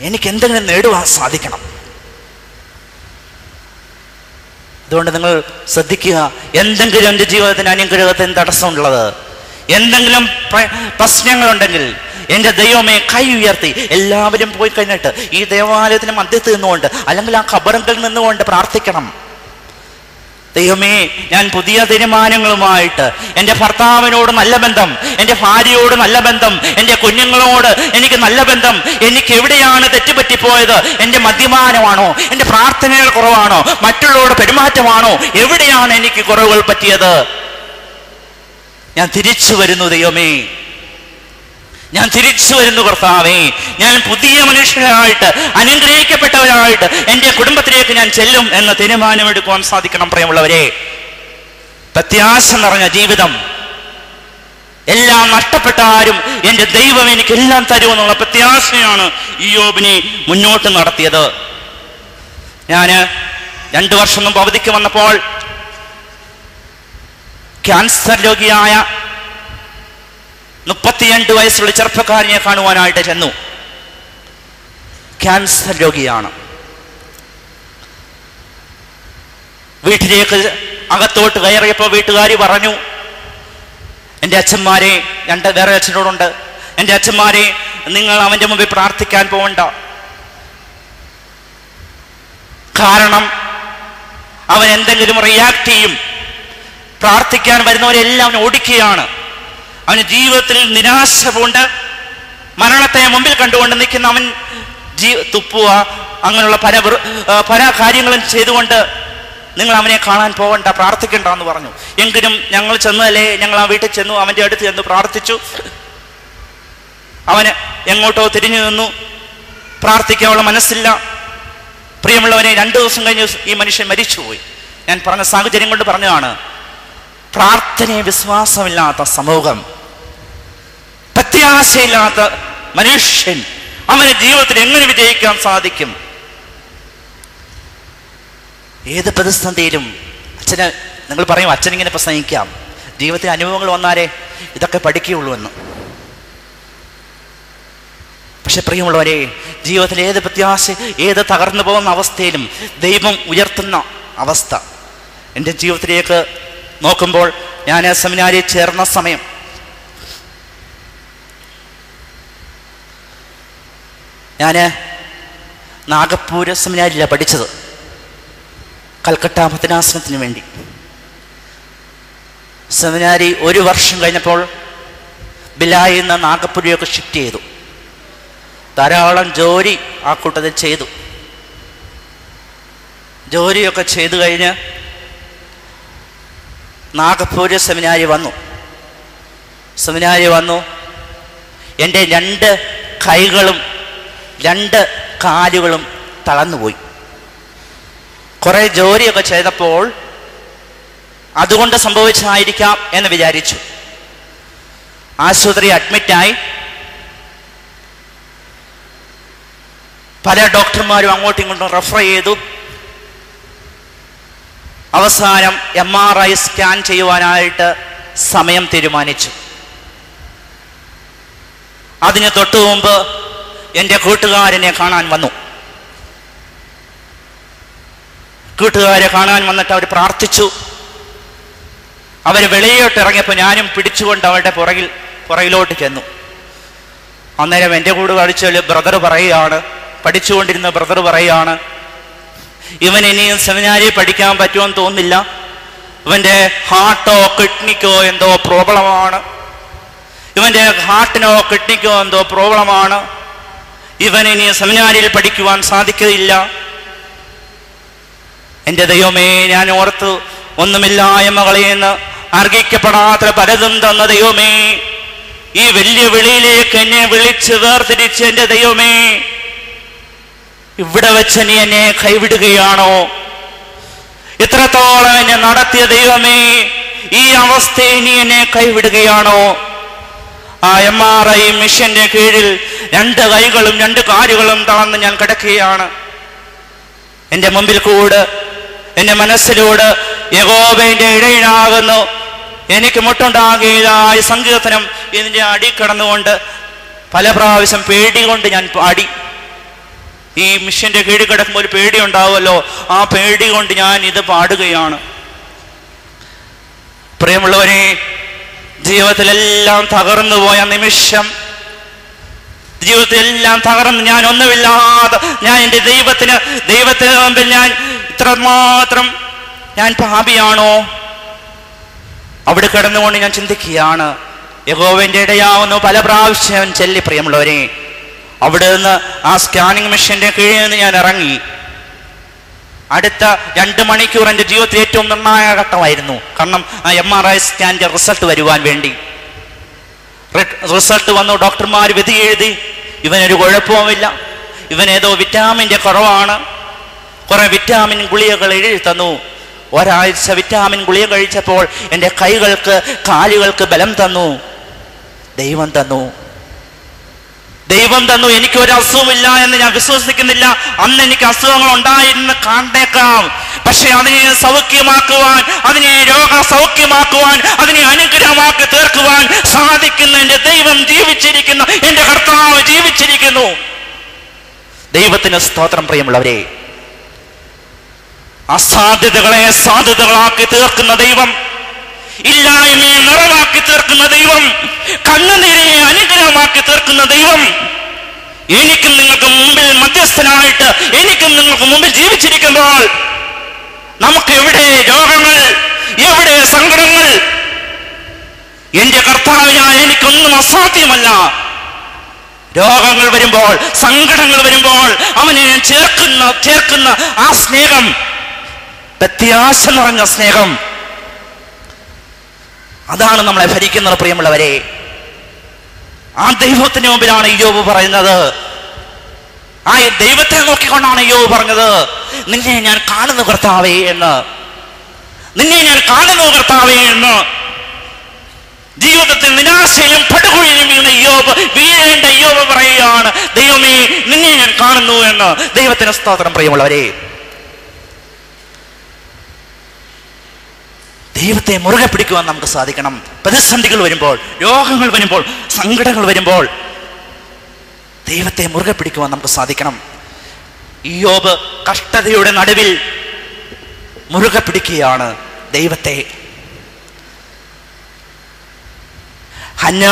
എനിക്ക് എന്തെങ്കിലും നേടുവാൻ സാധിക്കണം. അതുകൊണ്ട് നിങ്ങൾ ശ്രദ്ധിക്കുക. എന്തെങ്കിലും എൻ്റെ ജീവിതത്തിന് അനുഗ്രഹത്തിന് തടസ്സമുള്ളത്, എന്തെങ്കിലും പ്രശ്നങ്ങളുണ്ടെങ്കിൽ എൻ്റെ ദൈവമേ, കൈ ഉയർത്തി എല്ലാവരും പോയി കഴിഞ്ഞിട്ട് ഈ ദേവാലയത്തിന് മധ്യത്തിൽ നിന്നുകൊണ്ട്, അല്ലെങ്കിൽ ആ ഖബറിൽ നിന്നുകൊണ്ട് പ്രാർത്ഥിക്കണം. ദൈവമേ, ഞാൻ പുതിയ തീരുമാനങ്ങളുമായിട്ട് എൻ്റെ ഭർത്താവിനോട് നല്ല ബന്ധം, എൻ്റെ ഭാര്യയോട് നല്ല ബന്ധം, എൻ്റെ കുഞ്ഞുങ്ങളോട് എനിക്ക് നല്ല ബന്ധം. എനിക്ക് എവിടെയാണ് തെറ്റുപറ്റിപ്പോയത്? എൻ്റെ മദ്യപാനമാണോ? എൻ്റെ പ്രാർത്ഥനകൾ കുറവാണോ? മറ്റുള്ളവരുടെ പെരുമാറ്റമാണോ? എവിടെയാണ് എനിക്ക് കുറവുകൾ പറ്റിയത്? ഞാൻ തിരിച്ചു വരുന്നു ദൈവമേ, ഞാൻ തിരിച്ചു വരുന്നു കർത്താവേ. ഞാൻ പുതിയ മനുഷ്യരായിട്ട്, അനുഗ്രഹിക്കപ്പെട്ടവരായിട്ട് എൻ്റെ കുടുംബത്തിലേക്ക് ഞാൻ ചെല്ലും എന്ന തീരുമാനമെടുക്കുവാൻ സാധിക്കണം. പ്രിയമുള്ളവരെ, പ്രത്യാശ നിറഞ്ഞ ജീവിതം. എല്ലാം നഷ്ടപ്പെട്ടാലും എൻ്റെ ദൈവം എനിക്കെല്ലാം തരുമെന്നുള്ള പ്രത്യാശയാണ് ഇയ്യോബിനെ മുന്നോട്ട് നടത്തിയത്. ഞാൻ 2 വർഷം മുമ്പ് അവധിക്ക് വന്നപ്പോൾ ക്യാൻസർ രോഗിയായ 32 വയസ്സുള്ള ചെറുപ്പക്കാരനെ കാണുവാനായിട്ട് ചെന്നു. ക്യാൻസർ രോഗിയാണ്. വീട്ടിലേക്ക് അകത്തോട്ട് കയറിയപ്പോൾ വീട്ടുകാരി പറഞ്ഞു, എൻ്റെ അച്ഛന്മാരെ, വേറെ അച്ഛനോടുണ്ട്, എൻ്റെ അച്ഛന്മാരെ, നിങ്ങൾ അവൻ്റെ മുമ്പിൽ പ്രാർത്ഥിക്കാൻ പോകണ്ട. കാരണം അവൻ എന്തെങ്കിലും റിയാക്ട് ചെയ്യും. പ്രാർത്ഥിക്കാൻ വരുന്നവരെല്ലാം അവൻ ഓടിക്കുകയാണ്. അവന് ജീവിതത്തിൽ നിരാശ കൊണ്ട്, മരണത്തെ മുമ്പിൽ കണ്ടുകൊണ്ട് നിൽക്കുന്ന അവൻ തുപ്പുക, അങ്ങനെയുള്ള പല കാര്യങ്ങളും ചെയ്തുകൊണ്ട് നിങ്ങൾ അവനെ കാണാൻ പോകണ്ട, പ്രാർത്ഥിക്കണ്ട എന്ന് പറഞ്ഞു. എങ്കിലും ഞങ്ങൾ ചെന്നല്ലേ, ഞങ്ങൾ ആ വീട്ടിൽ ചെന്നു, അവൻ്റെ അടുത്ത് ചെന്നു പ്രാർത്ഥിച്ചു. അവന് എങ്ങോട്ടോ തിരിഞ്ഞു നിന്നു. പ്രാർത്ഥിക്കാനുള്ള മനസ്സില്ല. പ്രിയമുള്ളവനെ, 2 ദിവസം കഴിഞ്ഞ് ഈ മനുഷ്യൻ മരിച്ചുപോയി. ഞാൻ പറഞ്ഞ സാഹചര്യം കൊണ്ട് പറഞ്ഞതാണ്. പ്രാർത്ഥനയെ വിശ്വാസമില്ലാത്ത സമൂഹം, പ്രത്യാശയില്ലാത്ത മനുഷ്യൻ, അവന് ജീവിതത്തിൽ എങ്ങനെ വിജയിക്കാൻ സാധിക്കും? ഏത് പ്രതിസന്ധിയിലും അച്ഛന്, നിങ്ങൾ പറയും അച്ഛനിങ്ങനെ പ്രസംഗിക്കാം, ജീവിതത്തിൽ അനുഭവങ്ങൾ വന്നാലേ ഇതൊക്കെ പഠിക്കുകയുള്ളൂ എന്ന്. പക്ഷെ പ്രിയമുള്ളവരെ, ജീവിതത്തിൽ ഏത് പ്രത്യാശ, ഏത് തകർന്നു പോകുന്ന അവസ്ഥയിലും ദൈവം ഉയർത്തുന്ന അവസ്ഥ. എൻ്റെ ജീവിതത്തിലേക്ക് നോക്കുമ്പോൾ, ഞാൻ സെമിനാരിൽ ചേർന്ന സമയം ഞാൻ നാഗപ്പൂര് സെമിനാരിലാണ് പഠിച്ചത്, കൽക്കട്ട ഭദ്രാസനത്തിന് വേണ്ടി. സെമിനാരി 1 വർഷം കഴിഞ്ഞപ്പോൾ ബിലായിൽ നിന്ന് നാഗപ്പൂരിലേക്ക് ഷിഫ്റ്റ് ചെയ്തു. ധാരാളം ജോലി ആ കൂട്ടത്തിൽ ചെയ്തു. ജോലിയൊക്കെ ചെയ്തു കഴിഞ്ഞ് നാഗപ്പൂര് സെമിനാരി വന്നു. എൻ്റെ 2 കൈകളും 2 കാലുകളും തളർന്നുപോയി. കുറേ ജോലിയൊക്കെ ചെയ്തപ്പോൾ അതുകൊണ്ട് സംഭവിച്ചായിരിക്കാം എന്ന് വിചാരിച്ചു. ആശുപത്രി അഡ്മിറ്റായി. പല ഡോക്ടർമാരും അങ്ങോട്ടും ഇങ്ങോട്ടും റെഫർ ചെയ്തു. അവസാനം MRI സ്കാൻ ചെയ്യുവാനായിട്ട് സമയം തീരുമാനിച്ചു. അതിന് തൊട്ടു മുമ്പ് എൻ്റെ കൂട്ടുകാരനെ കാണാൻ വന്നു. കൂട്ടുകാരെ കാണാൻ വന്നിട്ട് അവർ പ്രാർത്ഥിച്ചു. അവർ വെളിയോട്ട് ഇറങ്ങിയപ്പോൾ ഞാനും പിടിച്ചുകൊണ്ട് അവരുടെ പുറകിലോട്ട് ചെന്നു. അന്നേരം എൻ്റെ കൂടെ പഠിച്ച ബ്രദർ പറയുകയാണ്, പഠിച്ചുകൊണ്ടിരുന്ന ബ്രദർ പറയുകയാണ്, ഇവൻ ഇനിയും സെമിനാരിൽ പഠിക്കാൻ പറ്റുമെന്ന് തോന്നുന്നില്ല, ഇവൻ്റെ ഹാർട്ടോ കിഡ്നിക്കോ എന്തോ പ്രോബ്ലമാണ്, ഇവൻ്റെ ഹാർട്ടിനോ കിഡ്നിക്കോ എന്തോ പ്രോബ്ലമാണ്, ഇവൻ ഇനി സെമിനാരിയിൽ പഠിക്കുവാൻ സാധിക്കുകയില്ല. എൻ്റെ ദൈവമേ, ഞാൻ ഓർത്തു, ഒന്നുമില്ലായ്മകളിൽ നിന്ന് അർഹിക്കപ്പെടാത്ത പലതും തന്ന ദൈവമേ, ഈ വലിയ വെളിയിലേക്ക് എന്നെ വിളിച്ച് വേർതിരിച്ച് എൻ്റെ ദൈവമേ, ഇവിടെ വെച്ച് നീ എന്നെ കൈവിടുകയാണോ? ഇത്രത്തോളം എന്നെ നടത്തിയ ദൈവമേ, ഈ അവസ്ഥയെ നീ എന്നെ കൈവിടുകയാണോ? ആ MRI മിഷന്റെ കീഴിൽ 2 കൈകളും 2 കാലുകളും തളർന്ന് ഞാൻ കിടക്കുകയാണ്. എൻ്റെ മുമ്പിൽ കൂടെ, എൻ്റെ മനസ്സിലൂടെ യഹോവയുടെ ഇടയിലാകുന്നു എനിക്ക് മുട്ടുണ്ടാകുകയായ സങ്കീർത്തനം ഇതിൻ്റെ അടിക്കടന്നുകൊണ്ട് പല പ്രാവശ്യം പേടി കൊണ്ട് ഞാൻ പാടി. ഈ മിഷന്റെ കീഴിൽ കിടക്കുമ്പോൾ ഒരു പേടി ഉണ്ടാവുമല്ലോ, ആ പേടി കൊണ്ട് ഞാൻ ഇത് പാടുകയാണ്. പ്രിയമുള്ളവരെ, ജീവിതത്തിലെല്ലാം തകർന്നു പോയ നിമിഷം, ജീവിതത്തിലെല്ലാം തകർന്ന് ഞാൻ ഒന്നുമില്ലാതെ, ഞാൻ എൻ്റെ ദൈവത്തിന് മുമ്പിൽ ഞാൻ ഇത്രമാത്രം ഞാൻ പാപിയാണോ? അവിടെ കിടന്നുകൊണ്ട് ഞാൻ ചിന്തിക്കുകയാണ്. യഹോവയുടെ ഇടയാവുന്നു പല പ്രാവശ്യം ചൊല്ലി. പ്രിയമുള്ളവരെ, അവിടെ നിന്ന് ആ സ്കാനിങ് മെഷീന്റെ കീഴിൽ നിന്ന് ഞാൻ ഇറങ്ങി. അടുത്ത 2 മണിക്കൂർ എൻ്റെ ജീവിതത്തിൽ ഏറ്റവും നിർണായക ഘട്ടമായിരുന്നു. കാരണം ആ MRI സ്കാനിന്റെ റിസൾട്ട് വരുവാൻ വേണ്ടി. റിസൾട്ട് വന്നു. ഡോക്ടർമാർ വിധി എഴുതി, ഇവനൊരു കുഴപ്പവുമില്ല, ഇവനേതോ വിറ്റാമിൻ്റെ കുറവാണ്. കുറെ വിറ്റാമിൻ ഗുളികകൾ എഴുതി തന്നു. ഒരാഴ്ച വിറ്റാമിൻ ഗുളിക കഴിച്ചപ്പോൾ എൻ്റെ കൈകൾക്ക് കാലുകൾക്ക് ബലം തന്നു. ദൈവം തന്നു. എനിക്കൊരു അസുഖമില്ല എന്ന് ഞാൻ വിശ്വസിക്കുന്നില്ല. അന്ന് എനിക്ക് അസുഖങ്ങൾ ഉണ്ടായിരുന്നു കണ്ടേക്കാം. പക്ഷെ അതിനെ സൗഖ്യമാക്കുവാൻ, അതിനെ രോഗസൗഖ്യമാക്കുവാൻ, അതിനെ അനുഗ്രഹമാക്കി തീർക്കുവാൻ സാധിക്കുന്ന എൻ്റെ ദൈവം ജീവിച്ചിരിക്കുന്നു. എൻ്റെ കർത്താവ് ജീവിച്ചിരിക്കുന്നു. ദൈവത്തിന് സ്തോത്രം. പ്രിയമുള്ളവരെ, അസാധ്യതകളെ സാധ്യതകളാക്കി തീർക്കുന്ന ദൈവം, ഇല്ലായ്മയെ നിറവാക്കി തീർക്കുന്ന ദൈവം, കണ്ണുനീരെ അനുഗ്രഹമാക്കി തീർക്കുന്ന ദൈവം, എനിക്കും നിങ്ങൾക്ക് മുമ്പിൽ മധ്യസ്ഥനായിട്ട് എനിക്കും നിങ്ങൾക്ക് മുമ്പിൽ ജീവിച്ചിരിക്കുമ്പോൾ നമുക്ക് എവിടെ രോഗങ്ങൾ, എവിടെ സങ്കടങ്ങൾ? എന്റെ കർത്താവിനായി എനിക്കൊന്നും അസാധ്യമല്ല. രോഗങ്ങൾ വരുമ്പോൾ, സങ്കടങ്ങൾ വരുമ്പോൾ അവനെ ചേർക്കുന്ന ആ സ്നേഹം, പ്രത്യാശ നിറഞ്ഞ സ്നേഹം, അതാണ് നമ്മളെ ഭരിക്കുന്നത്. പ്രിയമുള്ളവരെ, ആ ദൈവത്തിന് മുമ്പിലാണ് ഇയ്യോബ് പറയുന്നത്, ആ ദൈവത്തെ നോക്കിക്കൊണ്ടാണ് യോബ് പറഞ്ഞത്, നിന്നെ ഞാൻ കാണുന്നു കർത്താവേ എന്ന്. നിന്നെ ഞാൻ കാണുന്നു കർത്താവേ എന്ന്. ജീവിതത്തിൽ നിരാശയിലും പടുകുഴിയിലും വീഴേണ്ട യോബ് പറയുകയാണ്, ദൈവമേ നിന്നെ ഞാൻ കാണുന്നു എന്ന്. ദൈവത്തിന് സ്തോത്രം. പ്രിയമുള്ളവരെ, ദൈവത്തെ മുറുകെ പിടിക്കുവാൻ നമുക്ക് സാധിക്കണം. പ്രതിസന്ധികൾ വരുമ്പോൾ, രോഗങ്ങൾ വരുമ്പോൾ, സങ്കടങ്ങൾ വരുമ്പോൾ ദൈവത്തെ മുറുകെ പിടിക്കുവാൻ നമുക്ക് സാധിക്കണം. യോബ് കഷ്ടതയുടെ നടുവിൽ മുറുകെ പിടിക്കുകയാണ് ദൈവത്തെ. ഹന്ന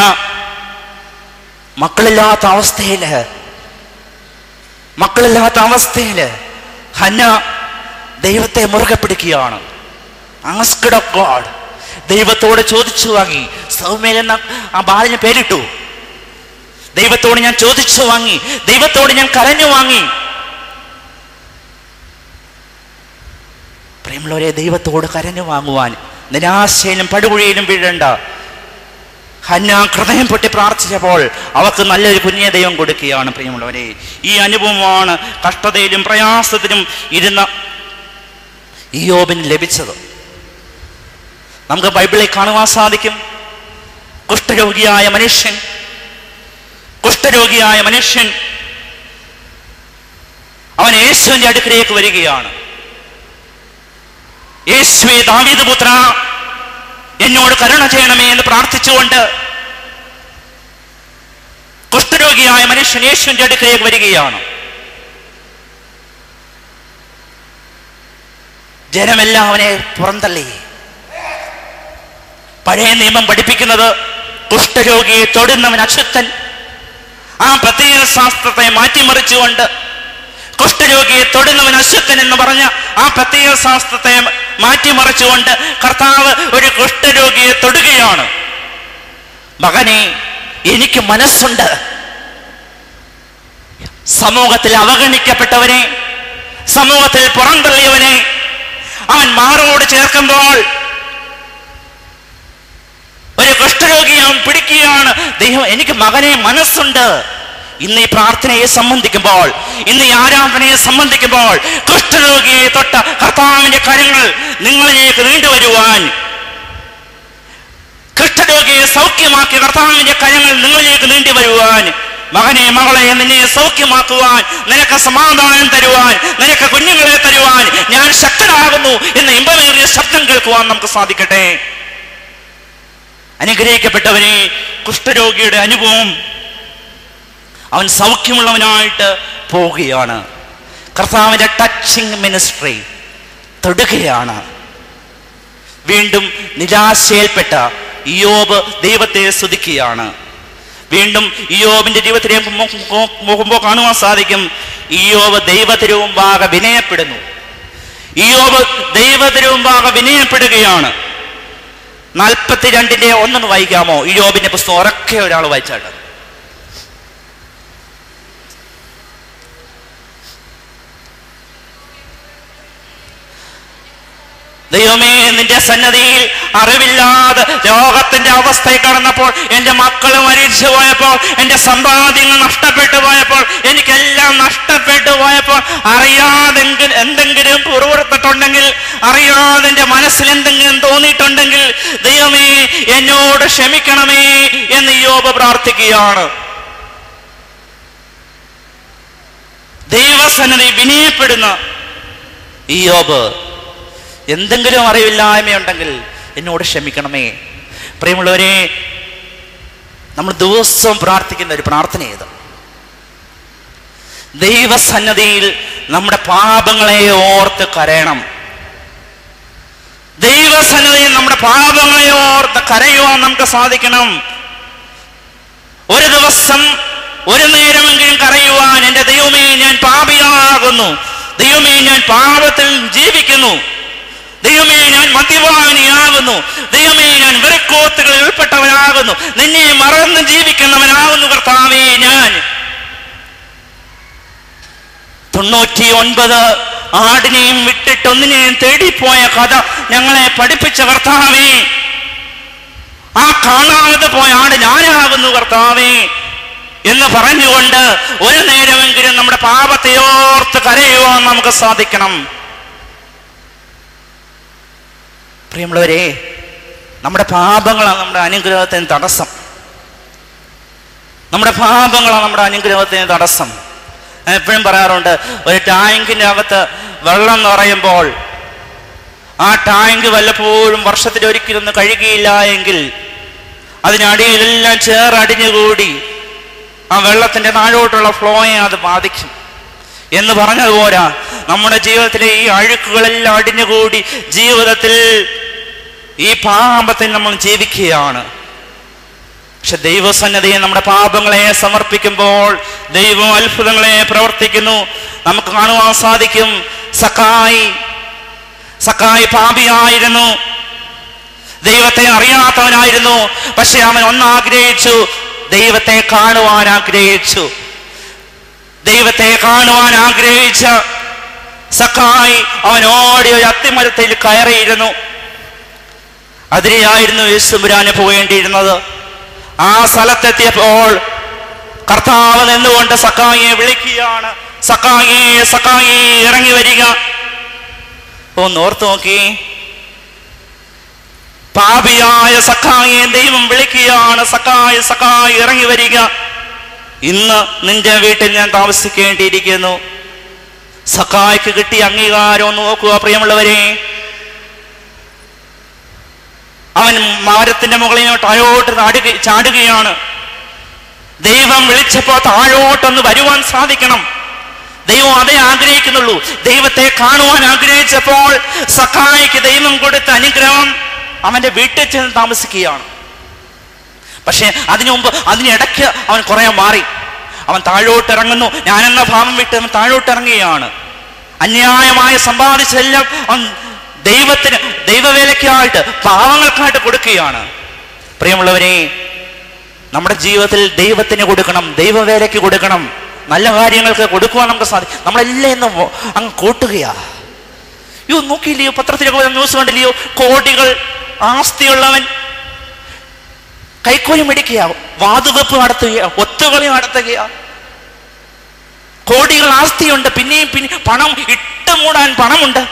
മക്കളില്ലാത്ത അവസ്ഥയില് ഹന്ന ദൈവത്തെ മുറുകെ പിടിക്കുകയാണ്. Asked of God. ദൈവത്തോട് ചോദിച്ചു വാങ്ങി. സൗമ്യൻ എന്ന ആ ബാലിന് പേരിട്ടു. ദൈവത്തോട് ഞാൻ ചോദിച്ചു വാങ്ങി, ദൈവത്തോട് ഞാൻ കരഞ്ഞു വാങ്ങി. പ്രിയമുള്ളവരെ, ദൈവത്തോട് കരഞ്ഞു വാങ്ങുവാൻ നിരാശയിലും പടുകുഴിയിലും വീഴേണ്ട ഹന്ന ഹൃദയം പൊട്ടി പ്രാർത്ഥിച്ചപ്പോൾ അവർക്ക് നല്ലൊരു കുഞ്ഞിനെ ദൈവം കൊടുക്കുകയാണ്. പ്രിയമുള്ളവരെ, ഈ അനുഭവമാണ് കഷ്ടതയിലും പ്രയാസത്തിലും ഇരുന്ന യോബിന് ലഭിച്ചത്. നമുക്ക് ബൈബിളിൽ കാണുവാൻ സാധിക്കും. കുഷ്ഠരോഗിയായ മനുഷ്യൻ അവൻ യേശുവിന്റെ അടുക്കിലേക്ക് വരികയാണ്. യേശുവേ, ദാവീദ് പുത്ര, എന്നോട് കരുണ ചെയ്യണമേ എന്ന് പ്രാർത്ഥിച്ചുകൊണ്ട് കുഷ്ഠരോഗിയായ മനുഷ്യൻ യേശുവിന്റെ അടുക്കിലേക്ക് വരികയാണ്. ജനമെല്ലാം അവനെ പുറന്തള്ളി. പഴയ നിയമം പഠിപ്പിക്കുന്നത് കുഷ്ഠരോഗിയെ തൊടുന്നവൻ അശുദ്ധൻ. ആ പ്രത്യേക ശാസ്ത്രത്തെ മാറ്റിമറിച്ചുകൊണ്ട് കുഷ്ഠരോഗിയെ തൊടുന്നവൻ അശുദ്ധൻ എന്ന് പറഞ്ഞ ആ പ്രത്യേക ശാസ്ത്രത്തെ മാറ്റിമറിച്ചുകൊണ്ട് കർത്താവ് ഒരു കുഷ്ഠരോഗിയെ തൊടുകയാണ്. മകനെ, എനിക്ക് മനസ്സുണ്ട്. സമൂഹത്തിൽ അവഗണിക്കപ്പെട്ടവനെ, സമൂഹത്തിൽ പുറന്തള്ളിയവനെ അവൻ മാറോട് ചേർക്കുമ്പോൾ ഒരു കുഷ്ഠരോഗിയെ അവൻ പിടിക്കുകയാണ്. ദൈവം, എനിക്ക് മകനെ മനസ്സുണ്ട്. ഇന്ന് ഈ പ്രാർത്ഥനയെ സംബന്ധിക്കുമ്പോൾ, ഇന്ന് ഈ ആരാധനയെ സംബന്ധിക്കുമ്പോൾ കുഷ്ഠരോഗിയെ തൊട്ട കർത്താവിന്റെ കരങ്ങൾ നിങ്ങളിലേക്ക് നീണ്ടുവരുവാൻ, കുഷ്ഠരോഗിയെ സൗഖ്യമാക്കിയ കർത്താവിന്റെ കരങ്ങൾ നിങ്ങളിലേക്ക് നീണ്ടുവരുവാൻ, മകനെ മകളെ നിന്നെ സൗഖ്യമാക്കുവാൻ, നിനക്ക് സമാധാനം തരുവാൻ, നിനക്ക് കുഞ്ഞുങ്ങളെ തരുവാൻ ഞാൻ ശക്തനാകുന്നു എന്ന ഇമ്പമേറിയ ശബ്ദം കേൾക്കുവാൻ നമുക്ക് സാധിക്കട്ടെ. അനുഗ്രഹിക്കപ്പെട്ടവനെ, കുഷ്ഠരോഗിയുടെ അനുഭവം അവൻ സൗഖ്യമുള്ളവനായിട്ട് പോവുകയാണ്. കർത്താവിന്റെ ടച്ചിങ് മിനിസ്ട്രി തൊടുകയാണ്. വീണ്ടും നിരാശയിൽപ്പെട്ട യോബ് ദൈവത്തെ സ്തുതിക്കുകയാണ്. വീണ്ടും യോബിന്റെ ജീവിതത്തിലേക്ക് നോക്കുമ്പോൾ കാണുവാൻ സാധിക്കും, യോബ് ദൈവത്തിനു മുമ്പാകെ വിനയപ്പെടുന്നു. യോബ് ദൈവത്തിനു മുമ്പാകെ വിനയപ്പെടുകയാണ്. 42:1 വായിക്കാമോ? യോബിന്റെ പുസ്തകം ഉറക്കെ ഒരാൾ വായിച്ചാട്ട്. ദൈവമേ, നിന്റെ സന്നദ്ധിയിൽ അറിവില്ലാതെ ലോകത്തിന്റെ അവസ്ഥയിൽ കടന്നപ്പോൾ, എന്റെ മക്കൾ മരിച്ചു പോയപ്പോൾ, എന്റെ സമ്പാദ്യങ്ങൾ നഷ്ടപ്പെട്ടു പോയപ്പോൾ, എനിക്കെല്ലാം നഷ്ടപ്പെട്ടു പോയപ്പോൾ, അറിയാതെ എന്തെങ്കിലും പുറപ്പെടുത്തിട്ടുണ്ടെങ്കിൽ, അറിയാതെ എന്റെ മനസ്സിൽ എന്തെങ്കിലും തോന്നിയിട്ടുണ്ടെങ്കിൽ, ദൈവമേ എന്നോട് ക്ഷമിക്കണമേ എന്ന് യോബ് പ്രാർത്ഥിക്കുകയാണ്. ദൈവസന്നിധി വിനയപ്പെടുന്ന യോബ്, എന്തെങ്കിലും അറിവില്ലായ്മയുണ്ടെങ്കിൽ എന്നോട് ക്ഷമിക്കണമേ. പ്രിയമുള്ളവരെ, നമ്മൾ ദിവസവും പ്രാർത്ഥിക്കുന്ന ഒരു പ്രാർത്ഥന ഏത്? ദൈവസന്നിധിയിൽ നമ്മുടെ പാപങ്ങളെ ഓർത്ത് കരയണം. ദൈവസന്നിധിയിൽ നമ്മുടെ പാപങ്ങളെ ഓർത്ത് കരയുവാൻ നമുക്ക് സാധിക്കണം. ഒരു ദിവസം ഒരു നേരമെങ്കിലും കരയുവാൻ, എൻ്റെ ദൈവമേ ഞാൻ പാപിയാകുന്നു, ദൈവമേ ഞാൻ പാപത്തിൽ ജീവിക്കുന്നു, ദൈവമേ ഞാൻ മദ്യപാനിയാകുന്നു, ദൈവമേ ഞാൻ വെറുക്കോത്തുകളിൽ ഉൾപ്പെട്ടവനാകുന്നു, നിന്നെ മറന്ന് ജീവിക്കുന്നവനാകുന്നു കർത്താവേ ഞാൻ. 99 ആടിനെയും വിട്ടിട്ട് ഒന്നിനെയും തേടിപ്പോയ കഥ ഞങ്ങളെ പഠിപ്പിച്ച കർത്താവേ, ആ കാണാതെ പോയ ആട് ഞാനാകുന്നു കർത്താവേ എന്ന് പറഞ്ഞുകൊണ്ട് ഒരു നേരമെങ്കിലും നമ്മുടെ പാപത്തെ ഓർത്ത് കരയുവാൻ നമുക്ക് സാധിക്കണം. പ്രിയമുള്ളവരെ, നമ്മുടെ പാപങ്ങളാണ് നമ്മുടെ അനുഗ്രഹത്തിന് തടസ്സം. നമ്മുടെ പാപങ്ങളാണ് നമ്മുടെ അനുഗ്രഹത്തിന് തടസ്സം. ഞാൻ എപ്പോഴും പറയാറുണ്ട്, ഒരു ടാങ്കിൻ്റെ അകത്ത് വെള്ളം നിറയുമ്പോൾ ആ ടാങ്ക് വല്ലപ്പോഴും വർഷത്തിൽ ഒരിക്കലൊന്ന് കഴുകിയില്ല എങ്കിൽ അതിനടിയിലെല്ലാം ചേറടിഞ്ഞുകൂടി ആ വെള്ളത്തിൻ്റെ താഴോട്ടുള്ള ഫ്ലോയെ അത് ബാധിക്കും. എന്ന് പറഞ്ഞതുപോലെ നമ്മുടെ ജീവിതത്തിലെ ഈ അഴുക്കുകളെല്ലാം അടിഞ്ഞുകൂടി ജീവിതത്തിൽ ഈ പാപത്തിൽ നമ്മൾ ജീവിക്കുകയാണ്. പക്ഷെ ദൈവസന്നിധിയിൽ നമ്മുടെ പാപങ്ങളെ സമർപ്പിക്കുമ്പോൾ ദൈവം അത്ഭുതങ്ങളെ പ്രവർത്തിക്കുന്നു. നമുക്ക് കാണുവാൻ സാധിക്കും, സക്കായി പാപിയായിരുന്നു, ദൈവത്തെ അറിയാത്തവനായിരുന്നു. പക്ഷെ അവൻ ഒന്നാഗ്രഹിച്ചു, ദൈവത്തെ കാണുവാൻ ആഗ്രഹിച്ചു. ദൈവത്തെ കാണുവാൻ ആഗ്രഹിച്ച സക്കായി അവൻ ഓടി ഒരു അത്തിമരത്തിൽ കയറിയിരുന്നു. അതിനെയായിരുന്നു യേശുപുരാന് പോകേണ്ടിയിരുന്നത്. ആ സ്ഥലത്തെത്തിയപ്പോൾ കർത്താവ് നിന്നുകൊണ്ട് സക്കായിയെ വിളിക്കുകയാണ്, സക്കായി സക്കായി ഇറങ്ങി വരിക. ഒന്ന് ഓർത്തു നോക്കി, പാപിയായ സക്കായിയെ ദൈവം വിളിക്കുകയാണ്, സക്കായി സക്കായി ഇറങ്ങി വരിക, ഇന്ന് നിന്റെ വീട്ടിൽ ഞാൻ താമസിക്കേണ്ടിയിരിക്കുന്നു. സക്കായിക്ക് കിട്ടിയ അംഗീകാരം നോക്കുക പ്രിയമുള്ളവരെ. അവൻ മരത്തിന്റെ മുകളിൽ താഴോട്ട് ചാടുകയാണ്. ദൈവം വിളിച്ചപ്പോൾ താഴോട്ടൊന്ന് വരുവാൻ സാധിക്കണം. ദൈവം അതേ ആഗ്രഹിക്കുന്നുള്ളൂ. ദൈവത്തെ കാണുവാൻ ആഗ്രഹിച്ചപ്പോൾ സക്കായിക്ക് ദൈവം കൊടുത്ത അനുഗ്രഹം അവന്റെ വീട്ടിൽ ചെന്ന് താമസിക്കുകയാണ്. പക്ഷെ അതിനു മുമ്പ് അതിനിടയ്ക്ക് അവൻ കുറെ മാറി. അവൻ താഴോട്ട് ഇറങ്ങുന്നു. ഞാനെന്ന ഭാവം വിട്ട് അവൻ താഴോട്ട് ഇറങ്ങുകയാണ്. അന്യായമായ സമ്പാദിച്ചെല്ലാം അവൻ ദൈവവേലയ്ക്കായിട്ട് പാവങ്ങൾക്കായിട്ട് കൊടുക്കുകയാണ്. പ്രിയമുള്ളവരെ, നമ്മുടെ ജീവിതത്തിൽ ദൈവത്തിന് കൊടുക്കണം, ദൈവവേലയ്ക്ക് കൊടുക്കണം, നല്ല കാര്യങ്ങൾക്ക് കൊടുക്കുവാൻ നമുക്ക് സാധിക്കും. നമ്മളെല്ലാം ഇന്ന് അങ്ങ് കൂട്ടുകയാ. നോക്കിയില്ലയോ, പത്രത്തിലൊക്കെ ന്യൂസ് കണ്ടില്ലയോ, കോടികൾ ആസ്തിയുള്ളവൻ കൈക്കൂലി മേടിക്കുക, വാതുവെപ്പ് നടത്തുക, ഒത്തുകളി നടത്തുക. കോടികൾ ആസ്തിയുണ്ട്, പിന്നെയും പണം ഇട്ട് മൂടാൻ പണമുണ്ട്.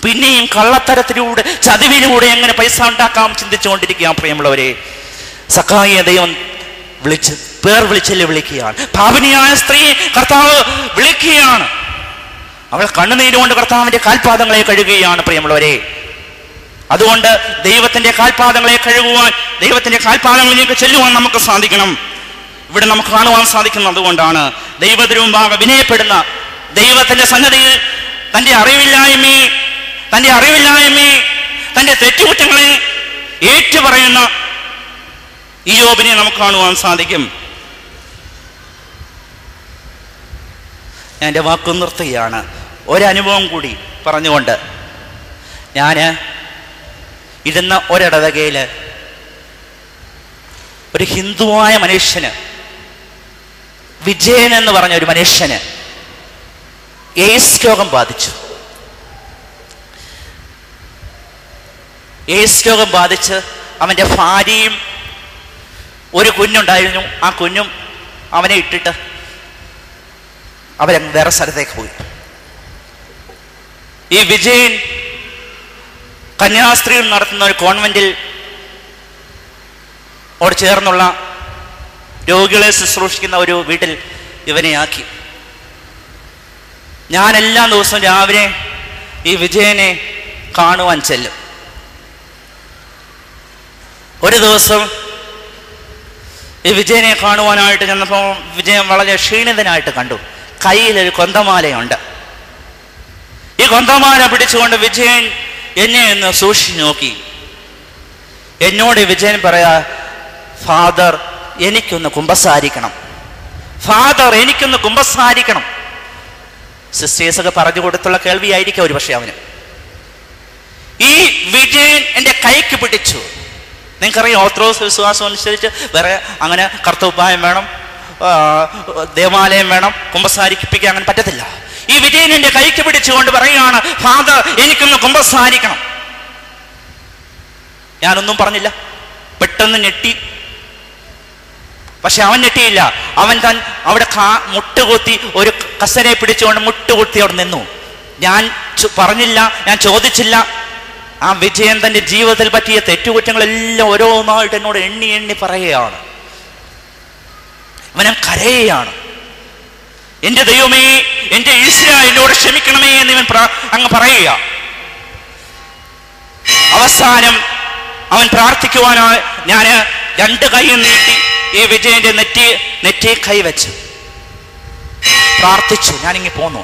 പിന്നെയും കള്ളത്തരത്തിലൂടെ ചതിവിലൂടെ എങ്ങനെ പൈസ ഉണ്ടാക്കാം ചിന്തിച്ചുകൊണ്ടിരിക്കുക. പ്രിയമുള്ളവരെ, സക്കായിയെ ദൈവം പേർ വിളിച്ചല്ലേ വിളിക്കുകയാണ്. പാപിനിയായ സ്ത്രീയെ കർത്താവ് വിളിക്കുകയാണ്. അവൾ കണ്ണുനീരുകൊണ്ട് കർത്താവിന്റെ കാൽപാദങ്ങളെ കഴുകുകയാണ്. പ്രിയമുള്ളവരെ, അതുകൊണ്ട് ദൈവത്തിന്റെ കാൽപാദങ്ങളെ കഴുകുവാൻ, ദൈവത്തിന്റെ കാൽപാദങ്ങളിലേക്ക് ചെല്ലുവാൻ നമുക്ക് സാധിക്കണം. ഇവിടെ നമുക്ക് കാണുവാൻ സാധിക്കുന്നത് അതുകൊണ്ടാണ്. ദൈവത്തിന് മുമ്പാകെ വിനയപ്പെടുന്ന, ദൈവത്തിന്റെ സന്നദ്ധിയിൽ തന്റെ അറിവില്ലായ്മയെ തന്റെ തെറ്റുകുറ്റങ്ങളെ ഏറ്റുപറയുന്ന ഇയ്യോബിനെ നമുക്ക് കാണുവാൻ സാധിക്കും. ഞാൻ എൻ്റെ വാക്കു നിർത്തുകയാണ്. ഒരനുഭവം കൂടി പറഞ്ഞുകൊണ്ട്, ഞാൻ ഇരുന്ന ഒരിടവകയിൽ ഒരു ഹിന്ദുവായ മനുഷ്യന്, വിജയൻ എന്ന് പറഞ്ഞ ഒരു മനുഷ്യന് എയ്ഡ്സ് രോഗം ബാധിച്ചു. എയ്ഡ്സ് രോഗം ബാധിച്ച് അവൻ്റെ ഭാര്യയും ഒരു കുഞ്ഞുണ്ടായിരുന്നു. ആ കുഞ്ഞും അവനെ ഇട്ടിട്ട് അവരെ വേറെ സ്ഥലത്തേക്ക് പോയി. ഈ വിജയൻ കന്യാസ്ത്രീകൾ നടത്തുന്ന ഒരു കോൺവെന്റിൽ ഓട് ചേർന്നുള്ള രോഗികളെ ശുശ്രൂഷിക്കുന്ന ഒരു വീട്ടിൽ ഇവനെ ആക്കി. ഞാൻ എല്ലാ ദിവസവും രാവിലെ ഈ വിജയനെ കാണുവാൻ ചെല്ലും. ഒരു ദിവസം ഈ വിജയനെ കാണുവാനായിട്ട് ചെന്നപ്പോൾ വിജയൻ വളരെ ക്ഷീണിതനായിട്ട് കണ്ടു. കയ്യിലൊരു കൊന്തമാലയുണ്ട്. ഈ കൊന്തമാല പിടിച്ചുകൊണ്ട് വിജയൻ എന്നെ ഒന്ന് സൂക്ഷിച്ചു നോക്കി. എന്നോട് വിജയൻ പറയാ, ഫാദർ എനിക്കൊന്ന് കുമ്പസാരിക്കണം, ഫാദർ എനിക്കൊന്ന് കുമ്പസാരിക്കണം. സിസ്റ്റേഴ്സൊക്കെ പറഞ്ഞു കൊടുത്തുള്ള കേൾവിയായിരിക്കും ഒരു പക്ഷെ അവന്. ഈ വിജയൻ എൻ്റെ കൈക്ക് പിടിച്ചു. നിങ്ങൾക്കറിയാം, ഓർത്തഡോക്സ് വിശ്വാസം അനുസരിച്ച് വേറെ അങ്ങനെ കർത്തവ്യം വേണം, ദേവാലയം വേണം, കുമ്പസാരിപ്പിക്കാൻ അങ്ങനെ പറ്റത്തില്ല. ഈ വിജയൻ എൻ്റെ കൈക്ക് പിടിച്ചുകൊണ്ട് പറയുകയാണ്, ഫാദർ എനിക്കൊന്ന് കുമ്പസാരിക്കണം. ഞാനൊന്നും പറഞ്ഞില്ല. പെട്ടെന്ന് ഞെട്ടി പക്ഷെ അവൻ ഞെട്ടിയില്ല. അവൻ അവിടെ മുട്ടുകുത്തി ഒരു കസേരയെ പിടിച്ചുകൊണ്ട് മുട്ടുകുത്തി അവിടെ നിന്നു. ഞാൻ പറഞ്ഞില്ല, ഞാൻ ചോദിച്ചില്ല. ആ വിജയൻ തന്റെ ജീവിതത്തിൽ പറ്റിയ തെറ്റുകുറ്റങ്ങളെല്ലാം ഓരോന്നായിട്ട് എന്നോട് എണ്ണി എണ്ണി പറയുകയാണ്. അവൻ കരയുകയാണ്. എന്റെ ദൈവമേ, എന്റെ ഈശ്വരാ, എന്നോട് ക്ഷമിക്കണമേ എന്ന് ഇവൻ അങ്ങ് പറയുക. അവസാനം അവൻ പ്രാർത്ഥിക്കുവാനായി ഞാൻ 2 കൈ നീട്ടി ഈ വിജയന്റെ നെറ്റി കൈവച്ചു പ്രാർത്ഥിച്ചു. ഞാനിങ്ങി പോന്നു.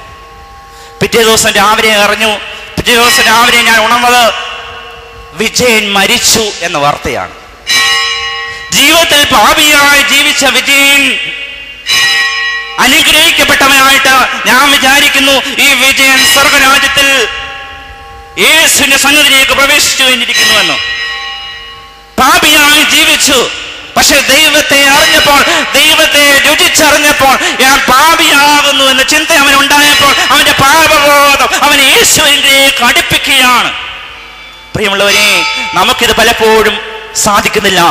പിറ്റേ ദിവസം രാവിലെ അറിഞ്ഞു. പിറ്റേ ദിവസം രാവിലെ ഞാൻ ഉണർന്നത് വിജയൻ മരിച്ചു എന്ന വാർത്തയാണ്. ജീവിതത്തിൽ പാപിയായി ജീവിച്ച വിജയൻ അനുഗ്രഹിക്കപ്പെട്ടവനായിട്ട് ഞാൻ വിചാരിക്കുന്നു. ഈ വിജയൻ സ്വർഗരാജ്യത്തിൽ യേശുവിന്റെ സന്നിധിയിലേക്ക് പ്രവേശിച്ചു കഴിഞ്ഞിരിക്കുന്നുവെന്ന്. പാപിയായി ജീവിച്ചു, പക്ഷെ ദൈവത്തെ അറിഞ്ഞപ്പോൾ, ദൈവത്തെ രുചിച്ചറിഞ്ഞപ്പോൾ, ഞാൻ പാപിയാകുന്നു എന്ന ചിന്ത അവനുണ്ടായപ്പോൾ അവന്റെ പാപബോധം അവൻ യേശുവിലേക്ക് അടുപ്പിക്കുകയാണ്. പ്രിയമുള്ളവരെ, നമുക്കിത് പലപ്പോഴും സാധിക്കുന്നില്ല.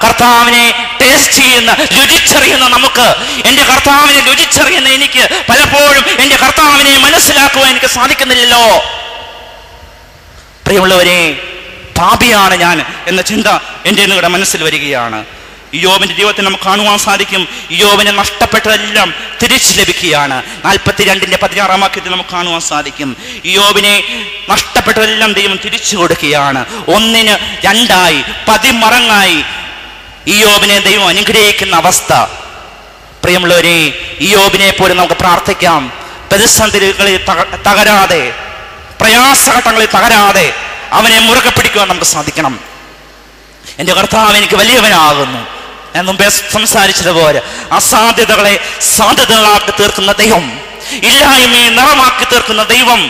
കർത്താവിനെ ടേസ്റ്റ് ചെയ്യുന്ന, രുചിച്ചറിയുന്ന നമുക്ക്, എൻ്റെ കർത്താവിനെ രുചിച്ചറിയുന്ന എനിക്ക് പലപ്പോഴും എൻ്റെ കർത്താവിനെ മനസ്സിലാക്കുവാൻ എനിക്ക് സാധിക്കുന്നില്ലല്ലോ. പ്രിയമുള്ളവരെ, പാപിയാണ് ഞാൻ എന്ന ചിന്ത എൻ്റെ നിങ്ങളുടെ മനസ്സിൽ വരികയാണ്. യോബിന്റെ ജീവിതത്തിൽ നമുക്ക് കാണുവാൻ സാധിക്കും. യോബിന് നഷ്ടപ്പെട്ടതെല്ലാം തിരിച്ചു ലഭിക്കുകയാണ്. 42-16 വാക്യത്തിൽ നമുക്ക് കാണുവാൻ സാധിക്കും. യോബിനെ നഷ്ടപ്പെട്ടതെല്ലാം ദൈവം തിരിച്ചു കൊടുക്കുകയാണ്. 1 2 10 മടങ്ങായി യോബിനെ ദൈവം അനുഗ്രഹിക്കുന്ന അവസ്ഥ. പ്രിയമുള്ളവരെ, യോബിനെ പോലെ നമുക്ക് പ്രാർത്ഥിക്കാം. പ്രതിസന്ധികളിൽ തകരാതെ, പ്രയാസഘട്ടങ്ങളിൽ തകരാതെ അവനെ മുറുകെ പിടിക്കുവാൻ നമുക്ക് സാധിക്കണം. എൻ്റെ കർത്താവ് എനിക്ക് വലിയവനാകുന്നു. ഞാൻ മുമ്പേ സംസാരിച്ചതുപോലെ അസാധ്യതകളെ സാധ്യതകളാക്കി തീർക്കുന്ന ദൈവം, ഇല്ലായ്മയെ നിറമാക്കി തീർക്കുന്ന ദൈവം,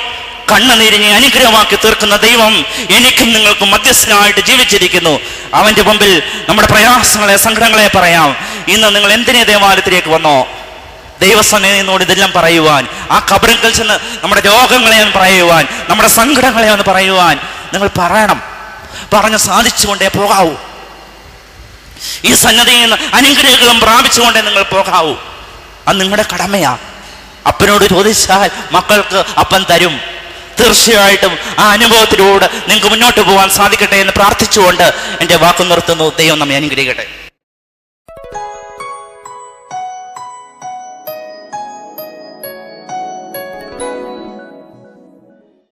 കണ്ണുനീരിനെ അനുഗ്രഹമാക്കി തീർക്കുന്ന ദൈവം എനിക്കും നിങ്ങൾക്കും മധ്യസ്ഥനായിട്ട് ജീവിച്ചിരിക്കുന്നു. അവന്റെ മുമ്പിൽ നമ്മുടെ പ്രയാസങ്ങളെ, സങ്കടങ്ങളെ പറയാം. ഇന്ന് നിങ്ങൾ എന്തിനെ ദേവാലയത്തിലേക്ക് വന്നോ? ദൈവസന്നിധിയോട് ഇതെല്ലാം പറയുവാൻ, ആ ഖബറിൽ ചെന്ന് നമ്മുടെ രോഗങ്ങളെ ഒന്ന് പറയുവാൻ, നമ്മുടെ സങ്കടങ്ങളെ ഒന്ന് പറയുവാൻ നിങ്ങൾ പറയണം. പറഞ്ഞ് സാധിച്ചുകൊണ്ടേ പോകാവൂ. ഈ സന്നദ്ധയിൽ നിന്ന് അനുഗ്രഹങ്ങളും പ്രാപിച്ചുകൊണ്ടേ നിങ്ങൾ പോകാവൂ. അത് നിങ്ങളുടെ കടമയാ. അപ്പനോട് ചോദിച്ചാൽ മക്കൾക്ക് അപ്പൻ തരും. തീർച്ചയായിട്ടും ആ അനുഭവത്തിലൂടെ നിങ്ങൾക്ക് മുന്നോട്ട് പോകാൻ സാധിക്കട്ടെ എന്ന് പ്രാർത്ഥിച്ചുകൊണ്ട് എൻ്റെ വാക്കു നിർത്തുന്നു. ദൈവം നമ്മെ അനുഗ്രഹിക്കട്ടെ.